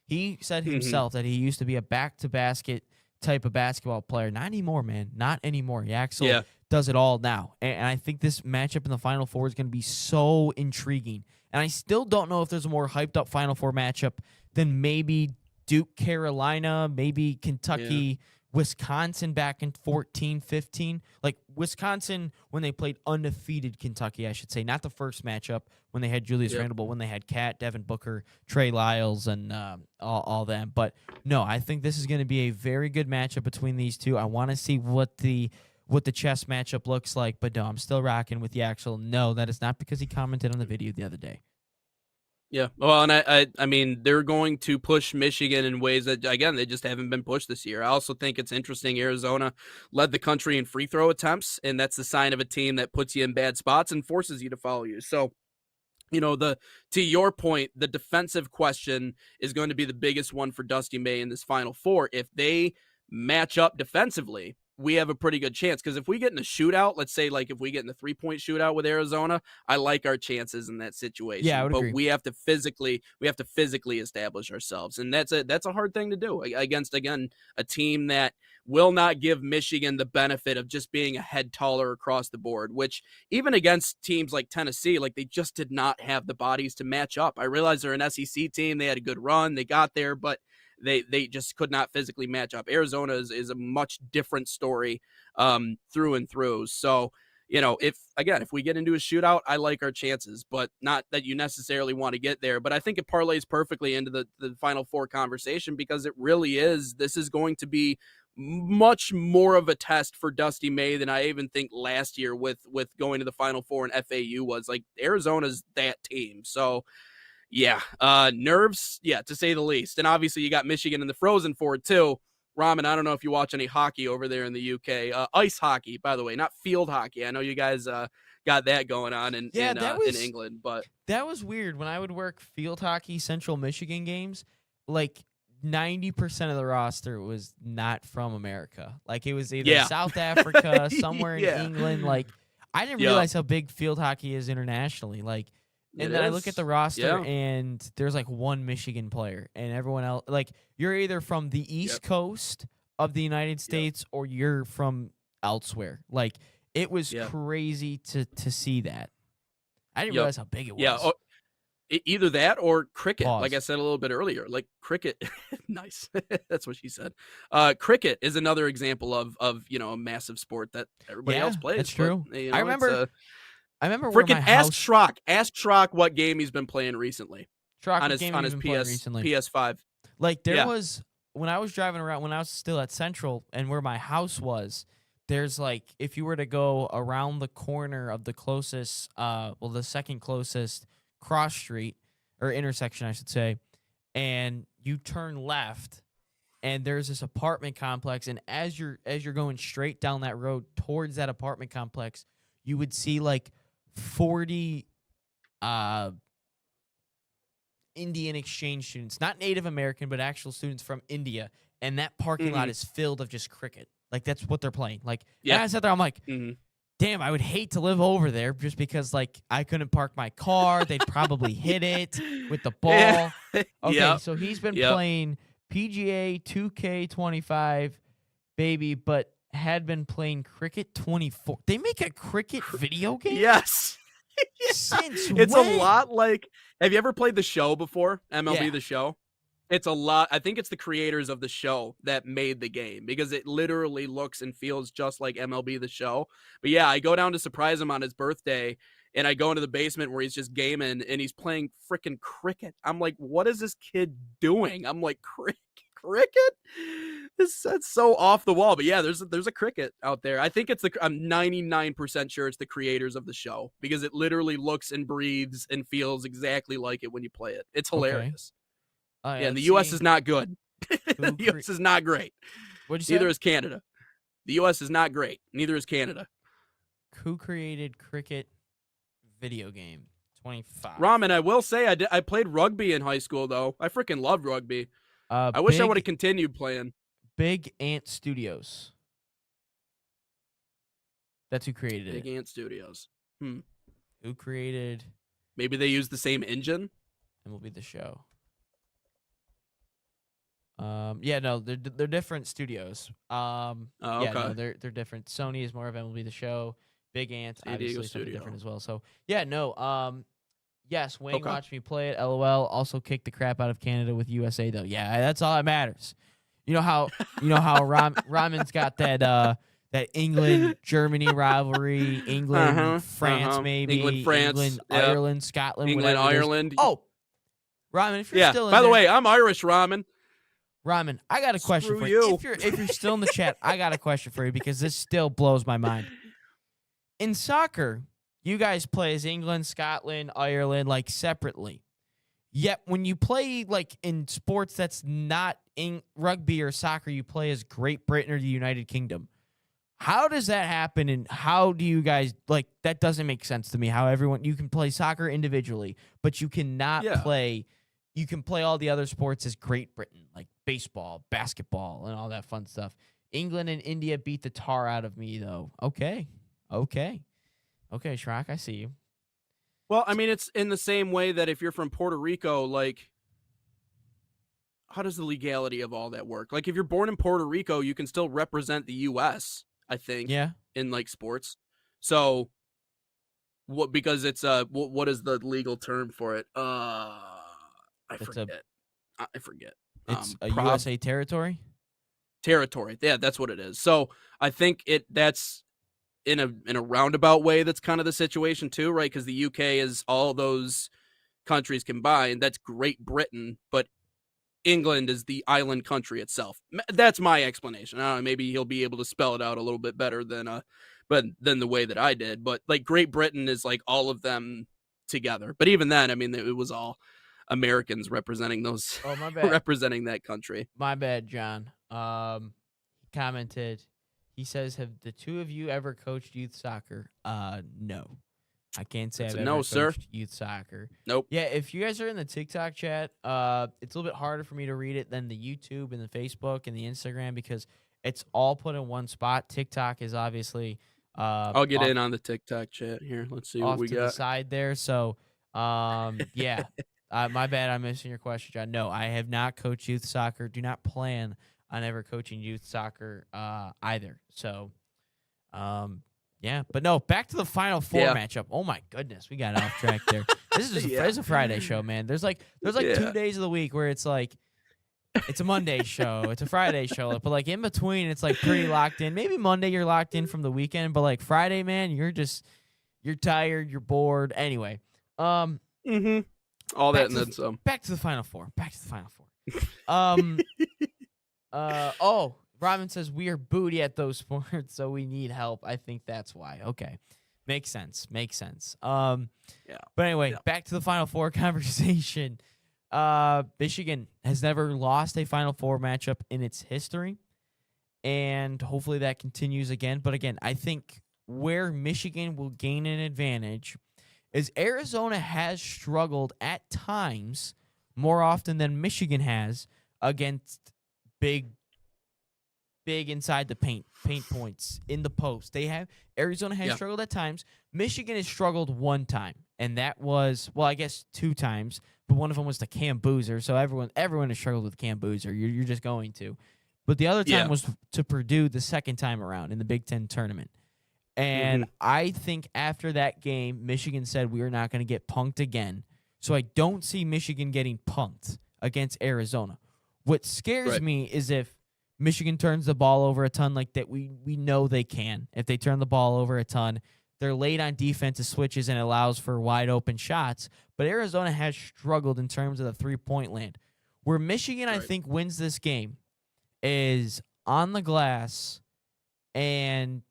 He said himself that he used to be a back-to-basket type of basketball player. Not anymore, man. Not anymore. Yaxel does it all now. And I think this matchup in the Final Four is going to be so intriguing. And I still don't know if there's a more hyped-up Final Four matchup than maybe Duke, Carolina, maybe Kentucky, Wisconsin back in 14-15. Like, Wisconsin, when they played undefeated Kentucky, I should say, not the first matchup when they had Julius Randle, but when they had Cat, Devin Booker, Trey Lyles, and all them. But no, I think this is going to be a very good matchup between these two. I want to see what the chess matchup looks like, but no, I'm still rocking with Yaxel. No, that is not because he commented on the video the other day. Yeah, well, and I mean, they're going to push Michigan in ways that, again, they just haven't been pushed this year. I also think it's interesting Arizona led the country in free throw attempts, and that's the sign of a team that puts you in bad spots and forces you to follow you. So, you know, to your point, the defensive question is going to be the biggest one for Dusty May in this Final Four. If they match up defensively, we have a pretty good chance, because if we get in a shootout, let's say like if we get in the 3-point shootout with Arizona, I like our chances in that situation. Yeah, I would agree. We have to physically establish ourselves, and that's a hard thing to do against, again, a team that will not give Michigan the benefit of just being a head taller across the board, which even against teams like Tennessee, like, they just did not have the bodies to match up. I realize they're an SEC team, they had a good run, they got there, but they just could not physically match up. Arizona is a much different story through and through. So, you know, if we get into a shootout, I like our chances, but not that you necessarily want to get there. But I think it parlays perfectly into the Final Four conversation, because it really is. This is going to be much more of a test for Dusty May than I even think last year with going to the Final Four and FAU was. Like, Arizona's that team. So, yeah, nerves, to say the least. And obviously you got Michigan in the Frozen Four too. Ramen, I don't know if you watch any hockey over there in the UK. Ice hockey, by the way, not field hockey. I know you guys got that going on in England, but that was weird. When I would work field hockey Central Michigan games, like 90% of the roster was not from America. Like, it was either South Africa, somewhere in England. Like, I didn't realize how big field hockey is internationally. Like, and then I look at the roster, and there's like one Michigan player, and everyone else, like, you're either from the East Coast of the United States or you're from elsewhere. Like, it was crazy to see that. I didn't realize how big it was. Yeah. Either that or cricket. Pause. Like I said a little bit earlier, like cricket. Nice. That's what she said. Cricket is another example of a massive sport that everybody else plays. That's true. But, I remember freaking where my house... Ask Schrock what game he's been playing recently. Schrock, on his PS5. Like there was when I was driving around when I was still at Central and where my house was, there's like if you were to go around the corner of the closest the second closest cross street or intersection I should say, and you turn left and there's this apartment complex, and as you're going straight down that road towards that apartment complex, you would see like 40 Indian exchange students, not Native American, but actual students from India, and that parking lot is filled of just cricket. Like that's what they're playing. Like and I sat there, I'm like, damn, I would hate to live over there just because like I couldn't park my car. They'd probably hit it with the ball. Yeah. Okay, so he's been playing PGA 2K25, baby, but had been playing Cricket 24. They make a cricket video game? Yes. Since it's when? a lot like. Have you ever played The Show before? MLB The Show? It's a lot. I think it's the creators of The Show that made the game because it literally looks and feels just like MLB The Show. But yeah, I go down to surprise him on his birthday, and I go into the basement where he's just gaming, and he's playing freaking cricket. I'm like, what is this kid doing? I'm like, cricket? That's so off the wall. But yeah, there's a cricket out there. I think I'm 99% sure it's the creators of The Show because it literally looks and breathes and feels exactly like it when you play it. It's hilarious. Okay. And the U.S. is not good. The U.S. is not great. What'd you say? Neither is Canada. The U.S. is not great. Neither is Canada. Who created cricket video game? 25. Ramen, I will say I played rugby in high school, though. I freaking loved rugby. I wish I would have continued playing. Big Ant Studios. That's who created it. Big Ant Studios. Who created... Maybe they used the same engine? MLB The Show. No, they're different studios. Okay. Yeah, no, they're different. Sony is more of MLB The Show. Big Ant, obviously something different as well. So yeah, no. Yes, Wayne watched me play it. LOL. Also kicked the crap out of Canada with USA though. Yeah, that's all that matters. You know how Ramen's got that England Germany rivalry, England France maybe, England France, England Ireland, Scotland, England Ireland. Oh, Ramen, if you're still in by the there, way, I'm Irish, Ramen. Ramen, I got a question for you. If you're still in the chat, I got a question for you because this still blows my mind. In soccer, you guys play as England, Scotland, Ireland, like separately. Yet when you play like in sports that's not in rugby or soccer, you play as Great Britain or the United Kingdom. How does that happen, and how do you guys like? That doesn't make sense to me. How you can play soccer individually, but you cannot play. You can play all the other sports as Great Britain, like baseball, basketball, and all that fun stuff. England and India beat the tar out of me, though. Okay, Schrock, I see you. Well, I mean, it's in the same way that if you're from Puerto Rico, like, how does the legality of all that work? Like, if you're born in Puerto Rico, you can still represent the U.S., I think, in, like, sports. So, because it's, what is the legal term for it? I forget. It's a USA territory? Territory. Yeah, that's what it is. So, I think that's in a roundabout way, that's kind of the situation too, right? Because the UK is all those countries combined. That's Great Britain, but England is the island country itself. That's my explanation. I don't know, maybe he'll be able to spell it out a little bit better than the way that I did. But like Great Britain is like all of them together. But even then, I mean, it was all Americans representing those. Oh, my bad. Representing that country. My bad, John. He commented. He says, "Have the two of you ever coached youth soccer?" No. I can't say I've ever coached youth soccer. Nope. Yeah, if you guys are in the TikTok chat, it's a little bit harder for me to read it than the YouTube and the Facebook and the Instagram because it's all put in one spot. TikTok is obviously I'll get in on the TikTok chat here. Let's see what we got. Off to the side there. So, yeah. My bad. I'm missing your question, John. No, I have not coached youth soccer. Do not plan on ever coaching youth soccer either. So, Yeah, but no, back to the Final Four matchup. Oh my goodness, we got off track there. This is just it's a Friday show, man. There's like 2 days of the week where it's like it's a Monday show, it's a Friday show, but like in between, it's like pretty locked in. Maybe Monday you're locked in from the weekend, but like Friday, man, you're tired, you're bored. Anyway, all that and then some. Back to the Final Four. Robin says we are booty at those sports, so we need help. I think that's why. Okay. Makes sense. But anyway, back to the Final Four conversation. Michigan has never lost a Final Four matchup in its history, and hopefully that continues again. But again, I think where Michigan will gain an advantage is Arizona has struggled at times more often than Michigan has against big inside the paint points in the post. Arizona has struggled at times. Michigan has struggled one time, and that was, well, I guess 2 times, but one of them was to Cam Boozer. So everyone has struggled with Cam Boozer. You're just going to. But the other time was to Purdue the second time around in the Big Ten tournament. And I think after that game, Michigan said we are not going to get punked again. So I don't see Michigan getting punked against Arizona. What scares me is if Michigan turns the ball over a ton like that. We know they can. If they turn the ball over a ton, they're late on defensive switches and allows for wide open shots. But Arizona has struggled in terms of the 3-point land. Where Michigan, I think, wins this game is on the glass and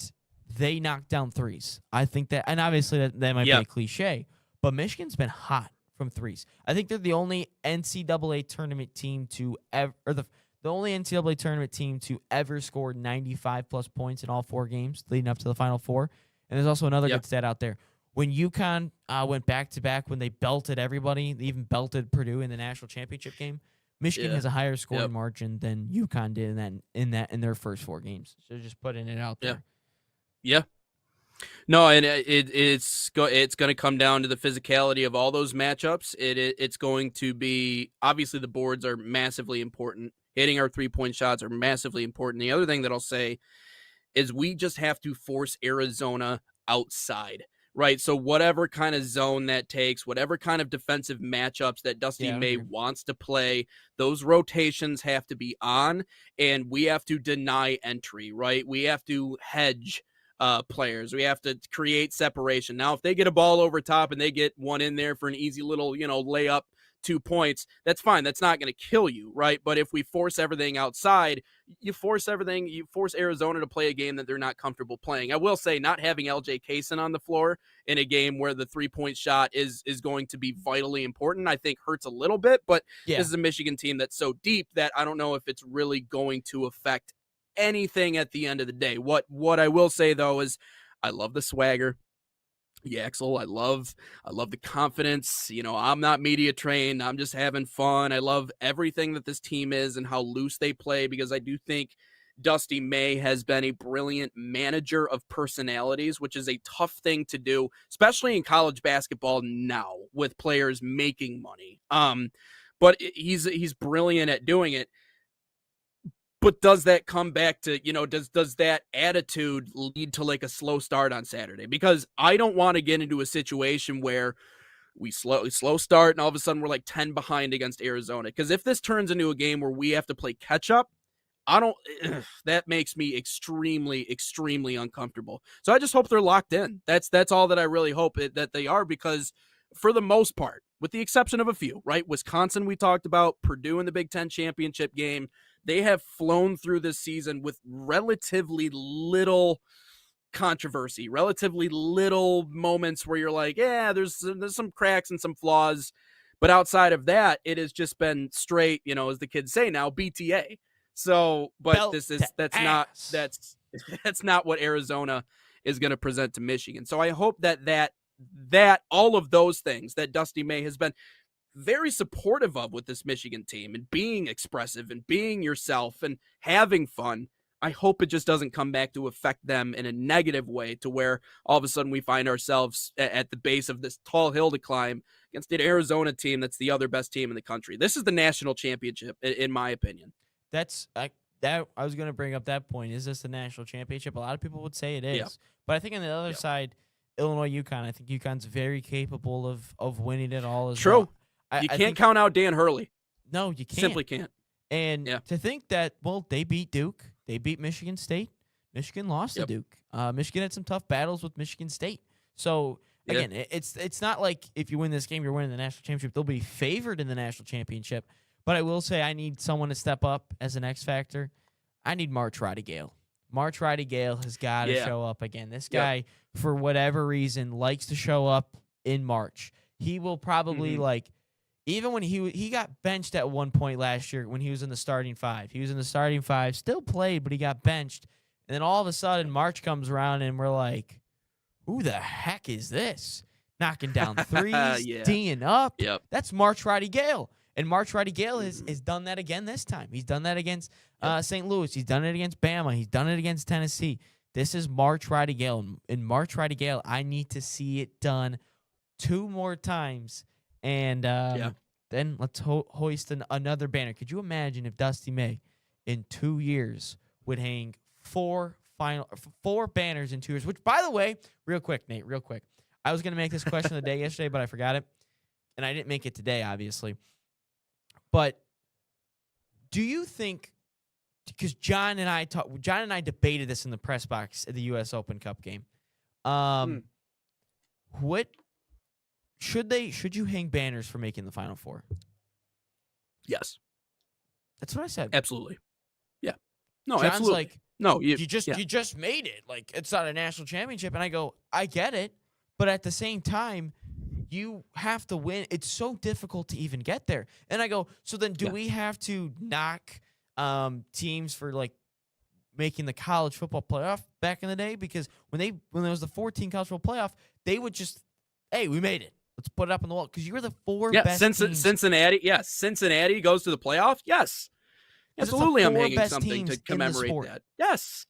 they knock down threes. I think that, and obviously that might be a cliche, but Michigan's been hot from threes. I think they're the only NCAA tournament team to ever, or the only NCAA tournament team to ever score 95-plus points in all 4 games leading up to the Final Four. And there's also another good stat out there. When UConn went back-to-back, when they belted everybody, they even belted Purdue in the national championship game, Michigan has a higher scoring margin than UConn did in their first 4 games. So just putting it out there. Yeah. No, and it's going to come down to the physicality of all those matchups. It's going to be, obviously the boards are massively important. Hitting our 3-point shots are massively important. The other thing that I'll say is we just have to force Arizona outside, right? So whatever kind of zone that takes, whatever kind of defensive matchups that Dusty May wants to play, those rotations have to be on, and we have to deny entry, right? We have to hedge players. We have to create separation. Now, if they get a ball over top and they get one in there for an easy little, layup, 2 points, that's fine. That's not going to kill you, right? But if we force everything outside, you force Arizona to play a game that they're not comfortable playing. I will say not having LJ Kaysen on the floor in a game where the 3-point shot is going to be vitally important, I think hurts a little bit, but this is a Michigan team that's so deep that I don't know if it's really going to affect anything at the end of the day. What I will say though is I love the swagger. Yaxel, I love the confidence. I'm not media trained. I'm just having fun. I love everything that this team is and how loose they play, because I do think Dusty May has been a brilliant manager of personalities, which is a tough thing to do, especially in college basketball now with players making money. But he's brilliant at doing it. But does that come back to, does that attitude lead to like a slow start on Saturday? Because I don't want to get into a situation where we slow start and all of a sudden we're like 10 behind against Arizona. Because if this turns into a game where we have to play catch up, that makes me extremely, extremely uncomfortable. So I just hope they're locked in. That's all that I really hope that they are, because for the most part, with the exception of a few, right? Wisconsin, we talked about, Purdue in the Big Ten championship game, they have flown through this season with relatively little controversy, relatively little moments where you're like, there's some cracks and some flaws. But outside of that, it has just been straight, as the kids say now, BTA. So, but that's not what Arizona is going to present to Michigan. So I hope that all of those things that Dusty May has been very supportive of with this Michigan team and being expressive and being yourself and having fun, I hope it just doesn't come back to affect them in a negative way, to where all of a sudden we find ourselves at the base of this tall hill to climb against an Arizona team that's the other best team in the country. This is the national championship, in my opinion. That's that I was going to bring up that point. Is this the national championship? A lot of people would say it is. Yeah. But I think on the other side, Illinois, UConn, I think UConn's very capable of winning it all as well. You can't count out Dan Hurley. No, you can't. Simply can't. And to think that, well, they beat Duke. They beat Michigan State. Michigan lost to Duke. Michigan had some tough battles with Michigan State. So, again, it's not like if you win this game, you're winning the national championship. They'll be favored in the national championship. But I will say I need someone to step up as an X factor. I need March Roddy-Gale. March Roddy-Gale has got to show up again. This guy, for whatever reason, likes to show up in March. He will probably, even when he got benched at one point last year when he was in the starting five. He was in the starting five, still played, but he got benched. And then all of a sudden, March comes around, and we're like, who the heck is this? Knocking down threes, D'ing up. Yep. That's March Roddy-Gale. And March Roddy-Gale has done that again this time. He's done that against St. Louis. He's done it against Bama. He's done it against Tennessee. This is March Roddy-Gale. And March Roddy-Gale, I need to see it done 2 more times. And then let's hoist another banner. Could you imagine if Dusty May in 2 years would hang 4 banners in 2 years? Which, by the way, real quick, Nate, real quick. I was going to make this question of the day yesterday, but I forgot it. And I didn't make it today, obviously. But do you think, because John and I debated this in the press box at the U.S. Open Cup game, what should you hang banners for making the Final Four? Yes. That's what I said. Absolutely. Yeah. No, John's absolutely. like, no, you just made it. Like, it's not a national championship. And I go, I get it. But at the same time, you have to win. It's so difficult to even get there. And I go, so then do we have to knock teams for like making the college football playoff back in the day? Because when there was the 14 college football playoff, they would just, hey, we made it. Let's put it up on the wall. Because you were the 4 best teams. Cincinnati, yes. Cincinnati goes to the playoff. Yes. Absolutely, I'm hanging something to commemorate that. Yes.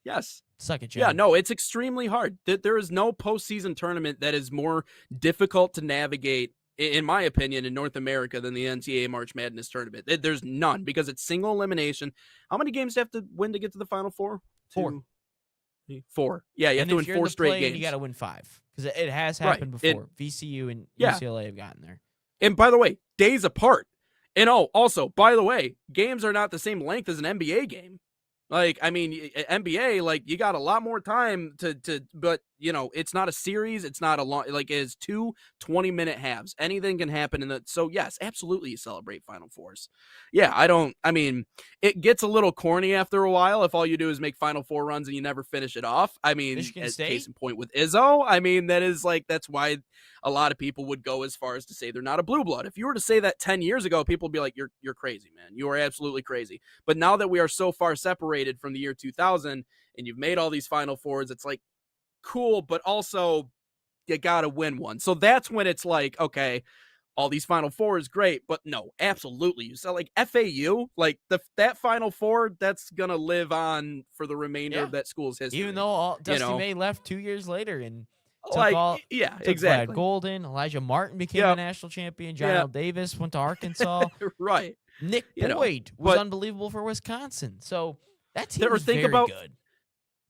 Yes. Suck it, John. Yeah, no, it's extremely hard. There is no postseason tournament that is more difficult to navigate, in my opinion, in North America than the NCAA March Madness tournament. There's none because it's single elimination. How many games do you have to win to get to the Final Four? 4. 4. Yeah, you have to win 4 straight games. You got to win 5 because it has happened before. VCU and UCLA have gotten there. And by the way, days apart. And also, by the way, games are not the same length as an NBA game. Like, I mean, NBA, like, you got a lot more time but, you know, it's not a series. It's not a long, like, it's 2 20-minute halves. Anything can happen in that. So, yes, absolutely you celebrate Final Fours. Yeah, I mean, it gets a little corny after a while if all you do is make Final Four runs and you never finish it off. I mean, as case in point with Izzo, I mean, that's why a lot of people would go as far as to say they're not a blue blood. If you were to say that 10 years ago, people would be like, you're crazy, man. You are absolutely crazy. But now that we are so far separated from the year 2000 and you've made all these Final Fours, it's like, cool, but also you got to win one. So that's when it's like, okay, all these Final Four is great, but no, absolutely. You said like FAU, like that Final Four, that's going to live on for the remainder of that school's history. Even though Dusty May left 2 years later and exactly. Brad Golden, Elijah Martin became a national champion. John L. Davis went to Arkansas. Right. Nick Boyd was unbelievable for Wisconsin. So that team was very good.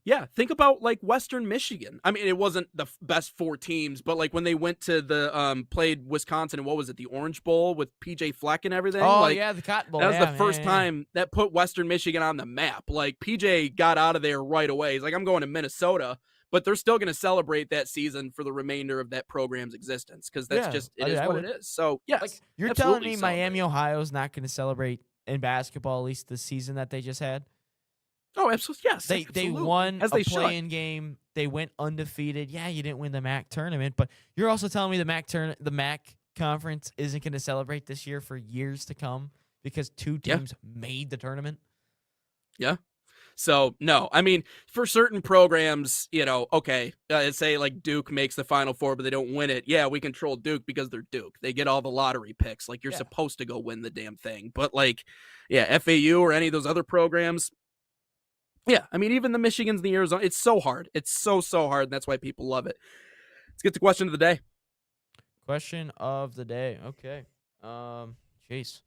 Yeah, think about like Western Michigan. I mean, it wasn't the best 4 teams, but like when they went to the played Wisconsin and what was it, the Orange Bowl with PJ Fleck and everything? Oh, like, the Cotton Bowl. That was the first time that put Western Michigan on the map. Like PJ got out of there right away. He's like, I'm going to Minnesota, but they're still going to celebrate that season for the remainder of that program's existence because that's just it is what it is. So yes, like, you're telling me Miami, Ohio's not going to celebrate in basketball at least the season that they just had? Oh, absolutely. Yes. They won a play-in game. They went undefeated. Yeah, you didn't win the MAC tournament, but you're also telling me the MAC conference isn't going to celebrate this year for years to come because 2 teams made the tournament? Yeah. So, no. I mean, for certain programs, you know, okay, say like Duke makes the Final Four, but they don't win it. Yeah, we control Duke because they're Duke. They get all the lottery picks. Like, you're supposed to go win the damn thing. But, like, FAU or any of those other programs, yeah, I mean, even the Michigans, the Arizona, it's so hard. It's so hard, and that's why people love it. Let's get to question of the day. Question of the day. Okay. Jeez.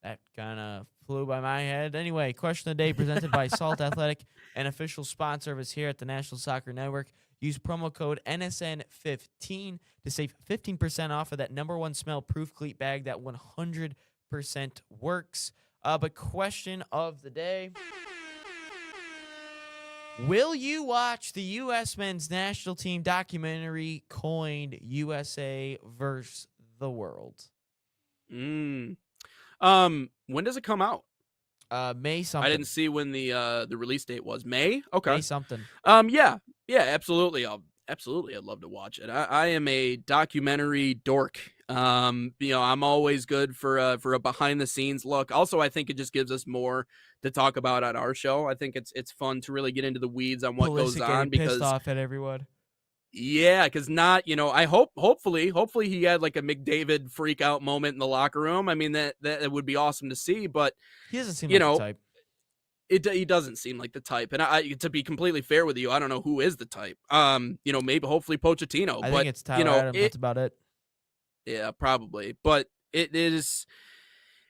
That kind of flew by my head. Anyway, question of the day presented by Salt Athletic, an official sponsor of us here at the National Soccer Network. Use promo code NSN15 to save 15% off of that #1 smell-proof cleat bag that 100% works. But question of the day: will you watch the U.S. men's national team documentary coined USA vs. the World? When does it come out? May something. I didn't see when the release date was. May? Okay. May something. Yeah, absolutely. I'd love to watch it. I am a documentary dork. I'm always good for a behind the scenes look. Also, I think it just gives us more to talk about on our show. I think it's fun to really get into the weeds on what goes on, because pissed off at everyone. Yeah, because I hopefully he had like a McDavid freak out moment in the locker room. I mean, that would be awesome to see, but he doesn't seem like the type. He doesn't seem like the type. And to be completely fair with you, I don't know who is the type. Maybe hopefully Pochettino. I think it's Tyler Adams. That's about it. Yeah, probably. But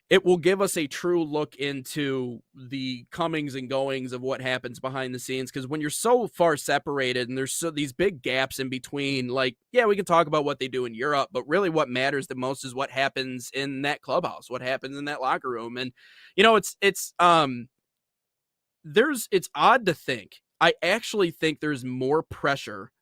it will give us a true look into the comings and goings of what happens behind the scenes. Because when you're so far separated and there's these big gaps in between, like, yeah, we can talk about what they do in Europe, but really what matters the most is what happens in that clubhouse, what happens in that locker room. And, it's odd to think. I actually think there's more pressure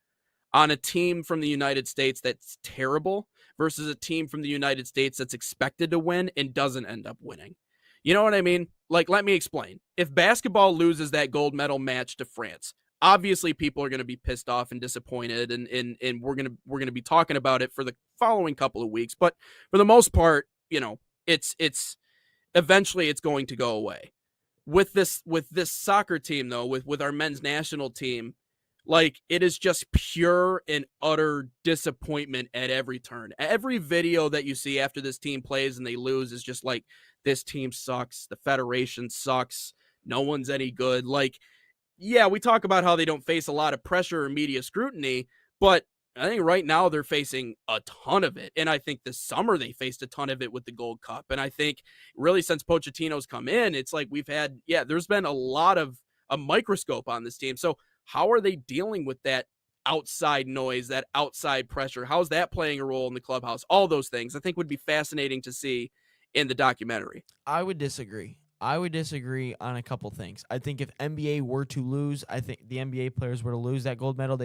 on a team from the United States that's terrible versus a team from the United States that's expected to win and doesn't end up winning. You know what I mean? Like, let me explain. If basketball loses that gold medal match to France, obviously people are going to be pissed off and disappointed, and we're going to be talking about it for the following couple of weeks. But for the most part, it's eventually it's going to go away. With this soccer team, though, with our men's national team, like, it is just pure and utter disappointment at every turn. Every video that you see after this team plays and they lose is just like, this team sucks. The federation sucks. No one's any good. Like, yeah, we talk about how they don't face a lot of pressure or media scrutiny, but I think right now they're facing a ton of it. And I think this summer they faced a ton of it with the Gold Cup. And I think really since Pochettino's come in, it's like there's been a lot of a microscope on this team. So how are they dealing with that outside noise, that outside pressure? How's that playing a role in the clubhouse? All those things I think would be fascinating to see in the documentary. I would disagree on a couple things. I think if NBA were to lose, I think the NBA players were to lose that gold medal,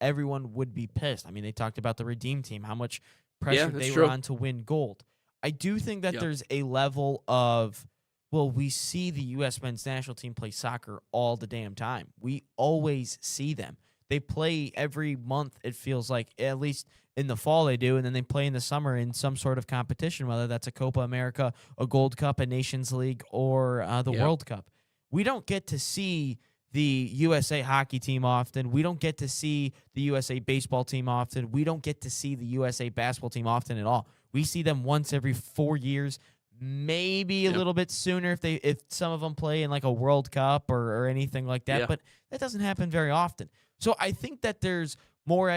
everyone would be pissed. I mean, they talked about the Redeem team, how much pressure they were on to win gold. I do think that there's a level of, well, we see the U.S. men's national team play soccer all the damn time. We always see them. They play every month, it feels like, at least in the fall they do, and then they play in the summer in some sort of competition, whether that's a Copa America, a Gold Cup, a Nations League, or the World Cup. We don't get to see the USA hockey team often. We don't get to see the USA baseball team often. We don't get to see the USA basketball team often at all. We see them once every 4 years, maybe a little bit sooner if some of them play in like a World Cup or anything like that, but that doesn't happen very often. So I think that there's more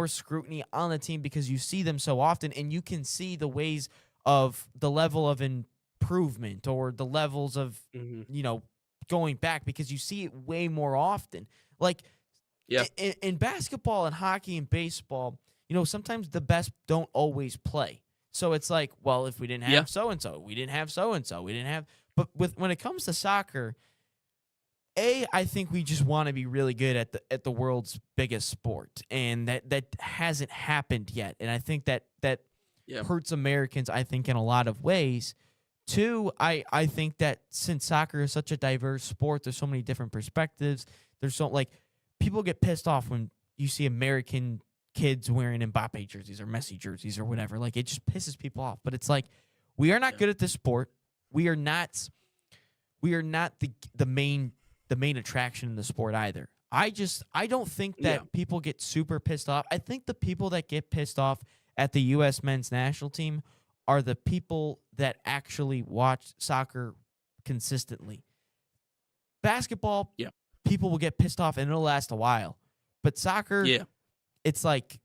scrutiny on the team because you see them so often, and you can see the ways of the level of improvement or the levels of going back because you see it way more often. Like in basketball and hockey and baseball, sometimes the best don't always play. So it's like, well, if we didn't have so-and-so, we didn't have so-and-so, we didn't have... But when it comes to soccer, I think we just want to be really good at the world's biggest sport, and that hasn't happened yet. And I think that hurts Americans, I think, in a lot of ways. Two, I think that since soccer is such a diverse sport, there's so many different perspectives. People get pissed off when you see American kids wearing Mbappe jerseys or Messi jerseys or whatever. Like, it just pisses people off. But it's like, we are not good at this sport. We are not the main attraction in the sport either. I don't think that people get super pissed off. I think the people that get pissed off at the U.S. men's national team are the people that actually watch soccer consistently. Basketball, people will get pissed off and it'll last a while. But soccer, it's like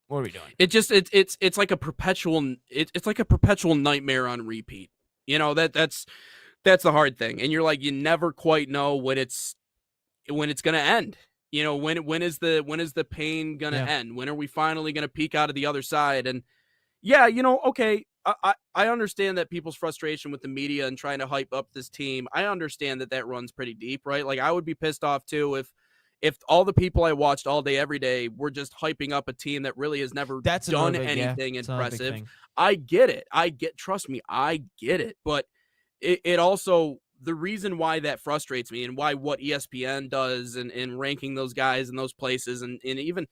What are we doing? It's like a perpetual it's like a perpetual nightmare on repeat. You know, that's the hard thing. And you're like, you never quite know when it's going to end. You know, when is the pain going to end? When are we finally going to peek out of the other side? And yeah, you know, okay, I understand that people's frustration with the media and trying to hype up this team. I understand that runs pretty deep, right? Like, I would be pissed off too if all the people I watched all day, every day were just hyping up a team that really has never done anything impressive. I get it. Trust me, I get it. But it also, the reason why that frustrates me and why what ESPN does and ranking those guys in those places and even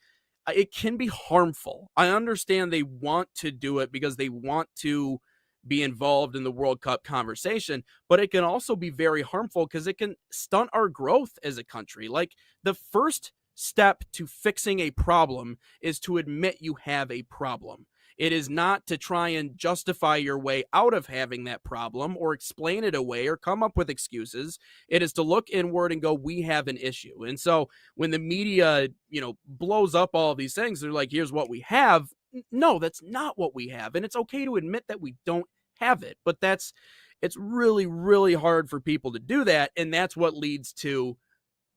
it can be harmful. I understand they want to do it because they want to be involved in the World Cup conversation, but it can also be very harmful because it can stunt our growth as a country. Like, the first step to fixing a problem is to admit you have a problem. It is not to try and justify your way out of having that problem or explain it away or come up with excuses. It is to look inward and go, we have an issue. And so when the media, you know, blows up all of these things, they're like, here's what we have. No, that's not what we have. And it's okay to admit that we don't have it, but it's really, really hard for people to do that. And that's what leads to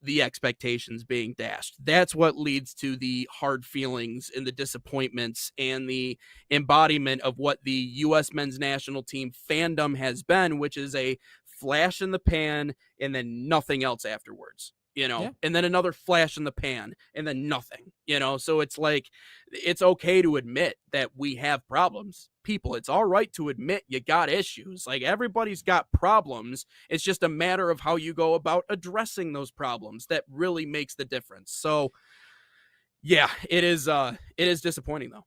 the expectations being dashed. That's what leads to the hard feelings and the disappointments and the embodiment of what the U.S. men's national team fandom has been, which is a flash in the pan and then nothing else afterwards, you know, and then another flash in the pan and then nothing, you know? So it's like, it's okay to admit that we have problems. People, it's all right to admit you got issues. Like, everybody's got problems. It's just a matter of how you go about addressing those problems that really makes the difference. So yeah, it is disappointing though.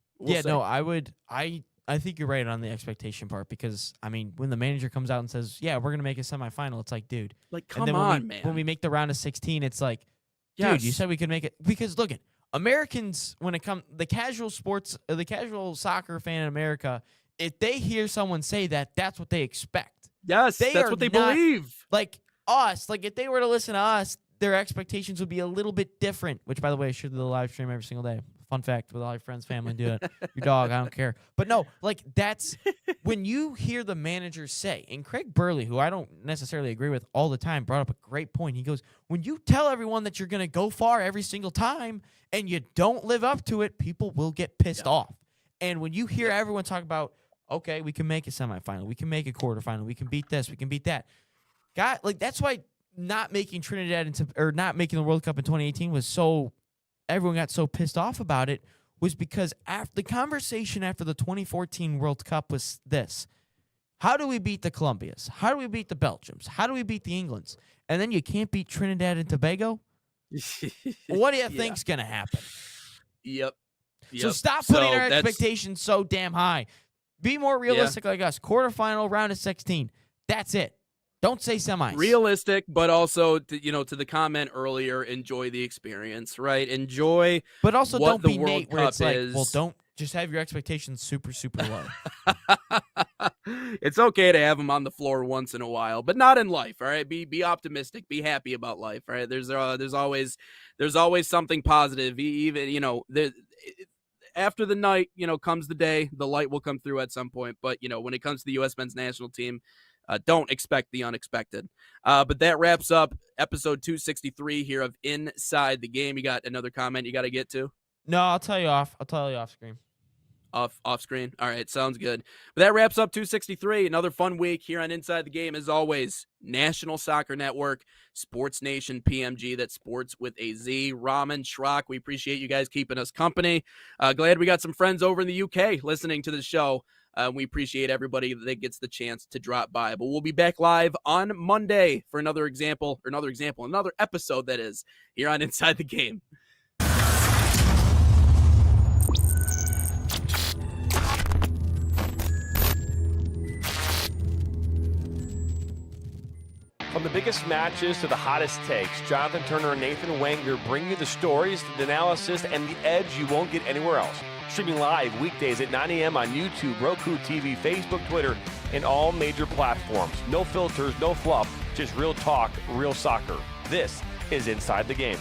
I think you're right on the expectation part, because I mean, when the manager comes out and says, yeah, we're going to make a semifinal, it's like, dude, like, come on, man. When we make the round of 16, it's like, dude, you said we could make it. Because look at Americans, when it comes, the casual soccer fan in America, if they hear someone say that, that's what they expect. Yes, that's what they believe. Like us, like if they were to listen to us, their expectations would be a little bit different, which, by the way, I should do the live stream every single day. Fun fact, with all your friends, family, do it. Your dog, I don't care. But no, like, that's when you hear the manager say, and Craig Burley, who I don't necessarily agree with all the time, brought up a great point. He goes, when you tell everyone that you're going to go far every single time and you don't live up to it, people will get pissed off. And when you hear everyone talk about, okay, we can make a semifinal, we can make a quarterfinal, we can beat this, we can beat that. God, like, that's why not making not making the World Cup in 2018 was so, everyone got so pissed off about it, was because after the conversation after the 2014 World Cup was this: how do we beat the Colombias? How do we beat the Belgiums? How do we beat the Englands? And then you can't beat Trinidad and Tobago? What do you think's going to happen? Yep. So stop putting our expectations so damn high. Be more realistic like us. Quarterfinal, round of 16. That's it. Don't say semis. Realistic, but also, to the comment earlier, enjoy the experience, right? Enjoy. But also, don't be Nate, where it's like, is. well, don't just have your expectations super, super low. It's okay to have them on the floor once in a while, but not in life. All right, be optimistic, be happy about life. All right, there's always something positive. Even after the night, comes the day. The light will come through at some point. But when it comes to the U.S. men's national team, don't expect the unexpected. But that wraps up episode 263 here of Inside the Game. You got another comment you got to get to? No, I'll tell you off screen. Off screen. All right, sounds good. But that wraps up 263. Another fun week here on Inside the Game. As always, National Soccer Network, Sports Nation PMG, that's sports with a Z. Ramen, Schrock, we appreciate you guys keeping us company. Glad we got some friends over in the UK listening to the show. We appreciate everybody that gets the chance to drop by. But we'll be back live on Monday for another episode, that is, here on Inside the Game. From the biggest matches to the hottest takes, Jonathan Turner and Nathan Wenger bring you the stories, the analysis, and the edge you won't get anywhere else. Streaming live weekdays at 9 a.m. on YouTube, Roku TV, Facebook, Twitter, and all major platforms. No filters, no fluff, just real talk, real soccer. This is Inside the Game.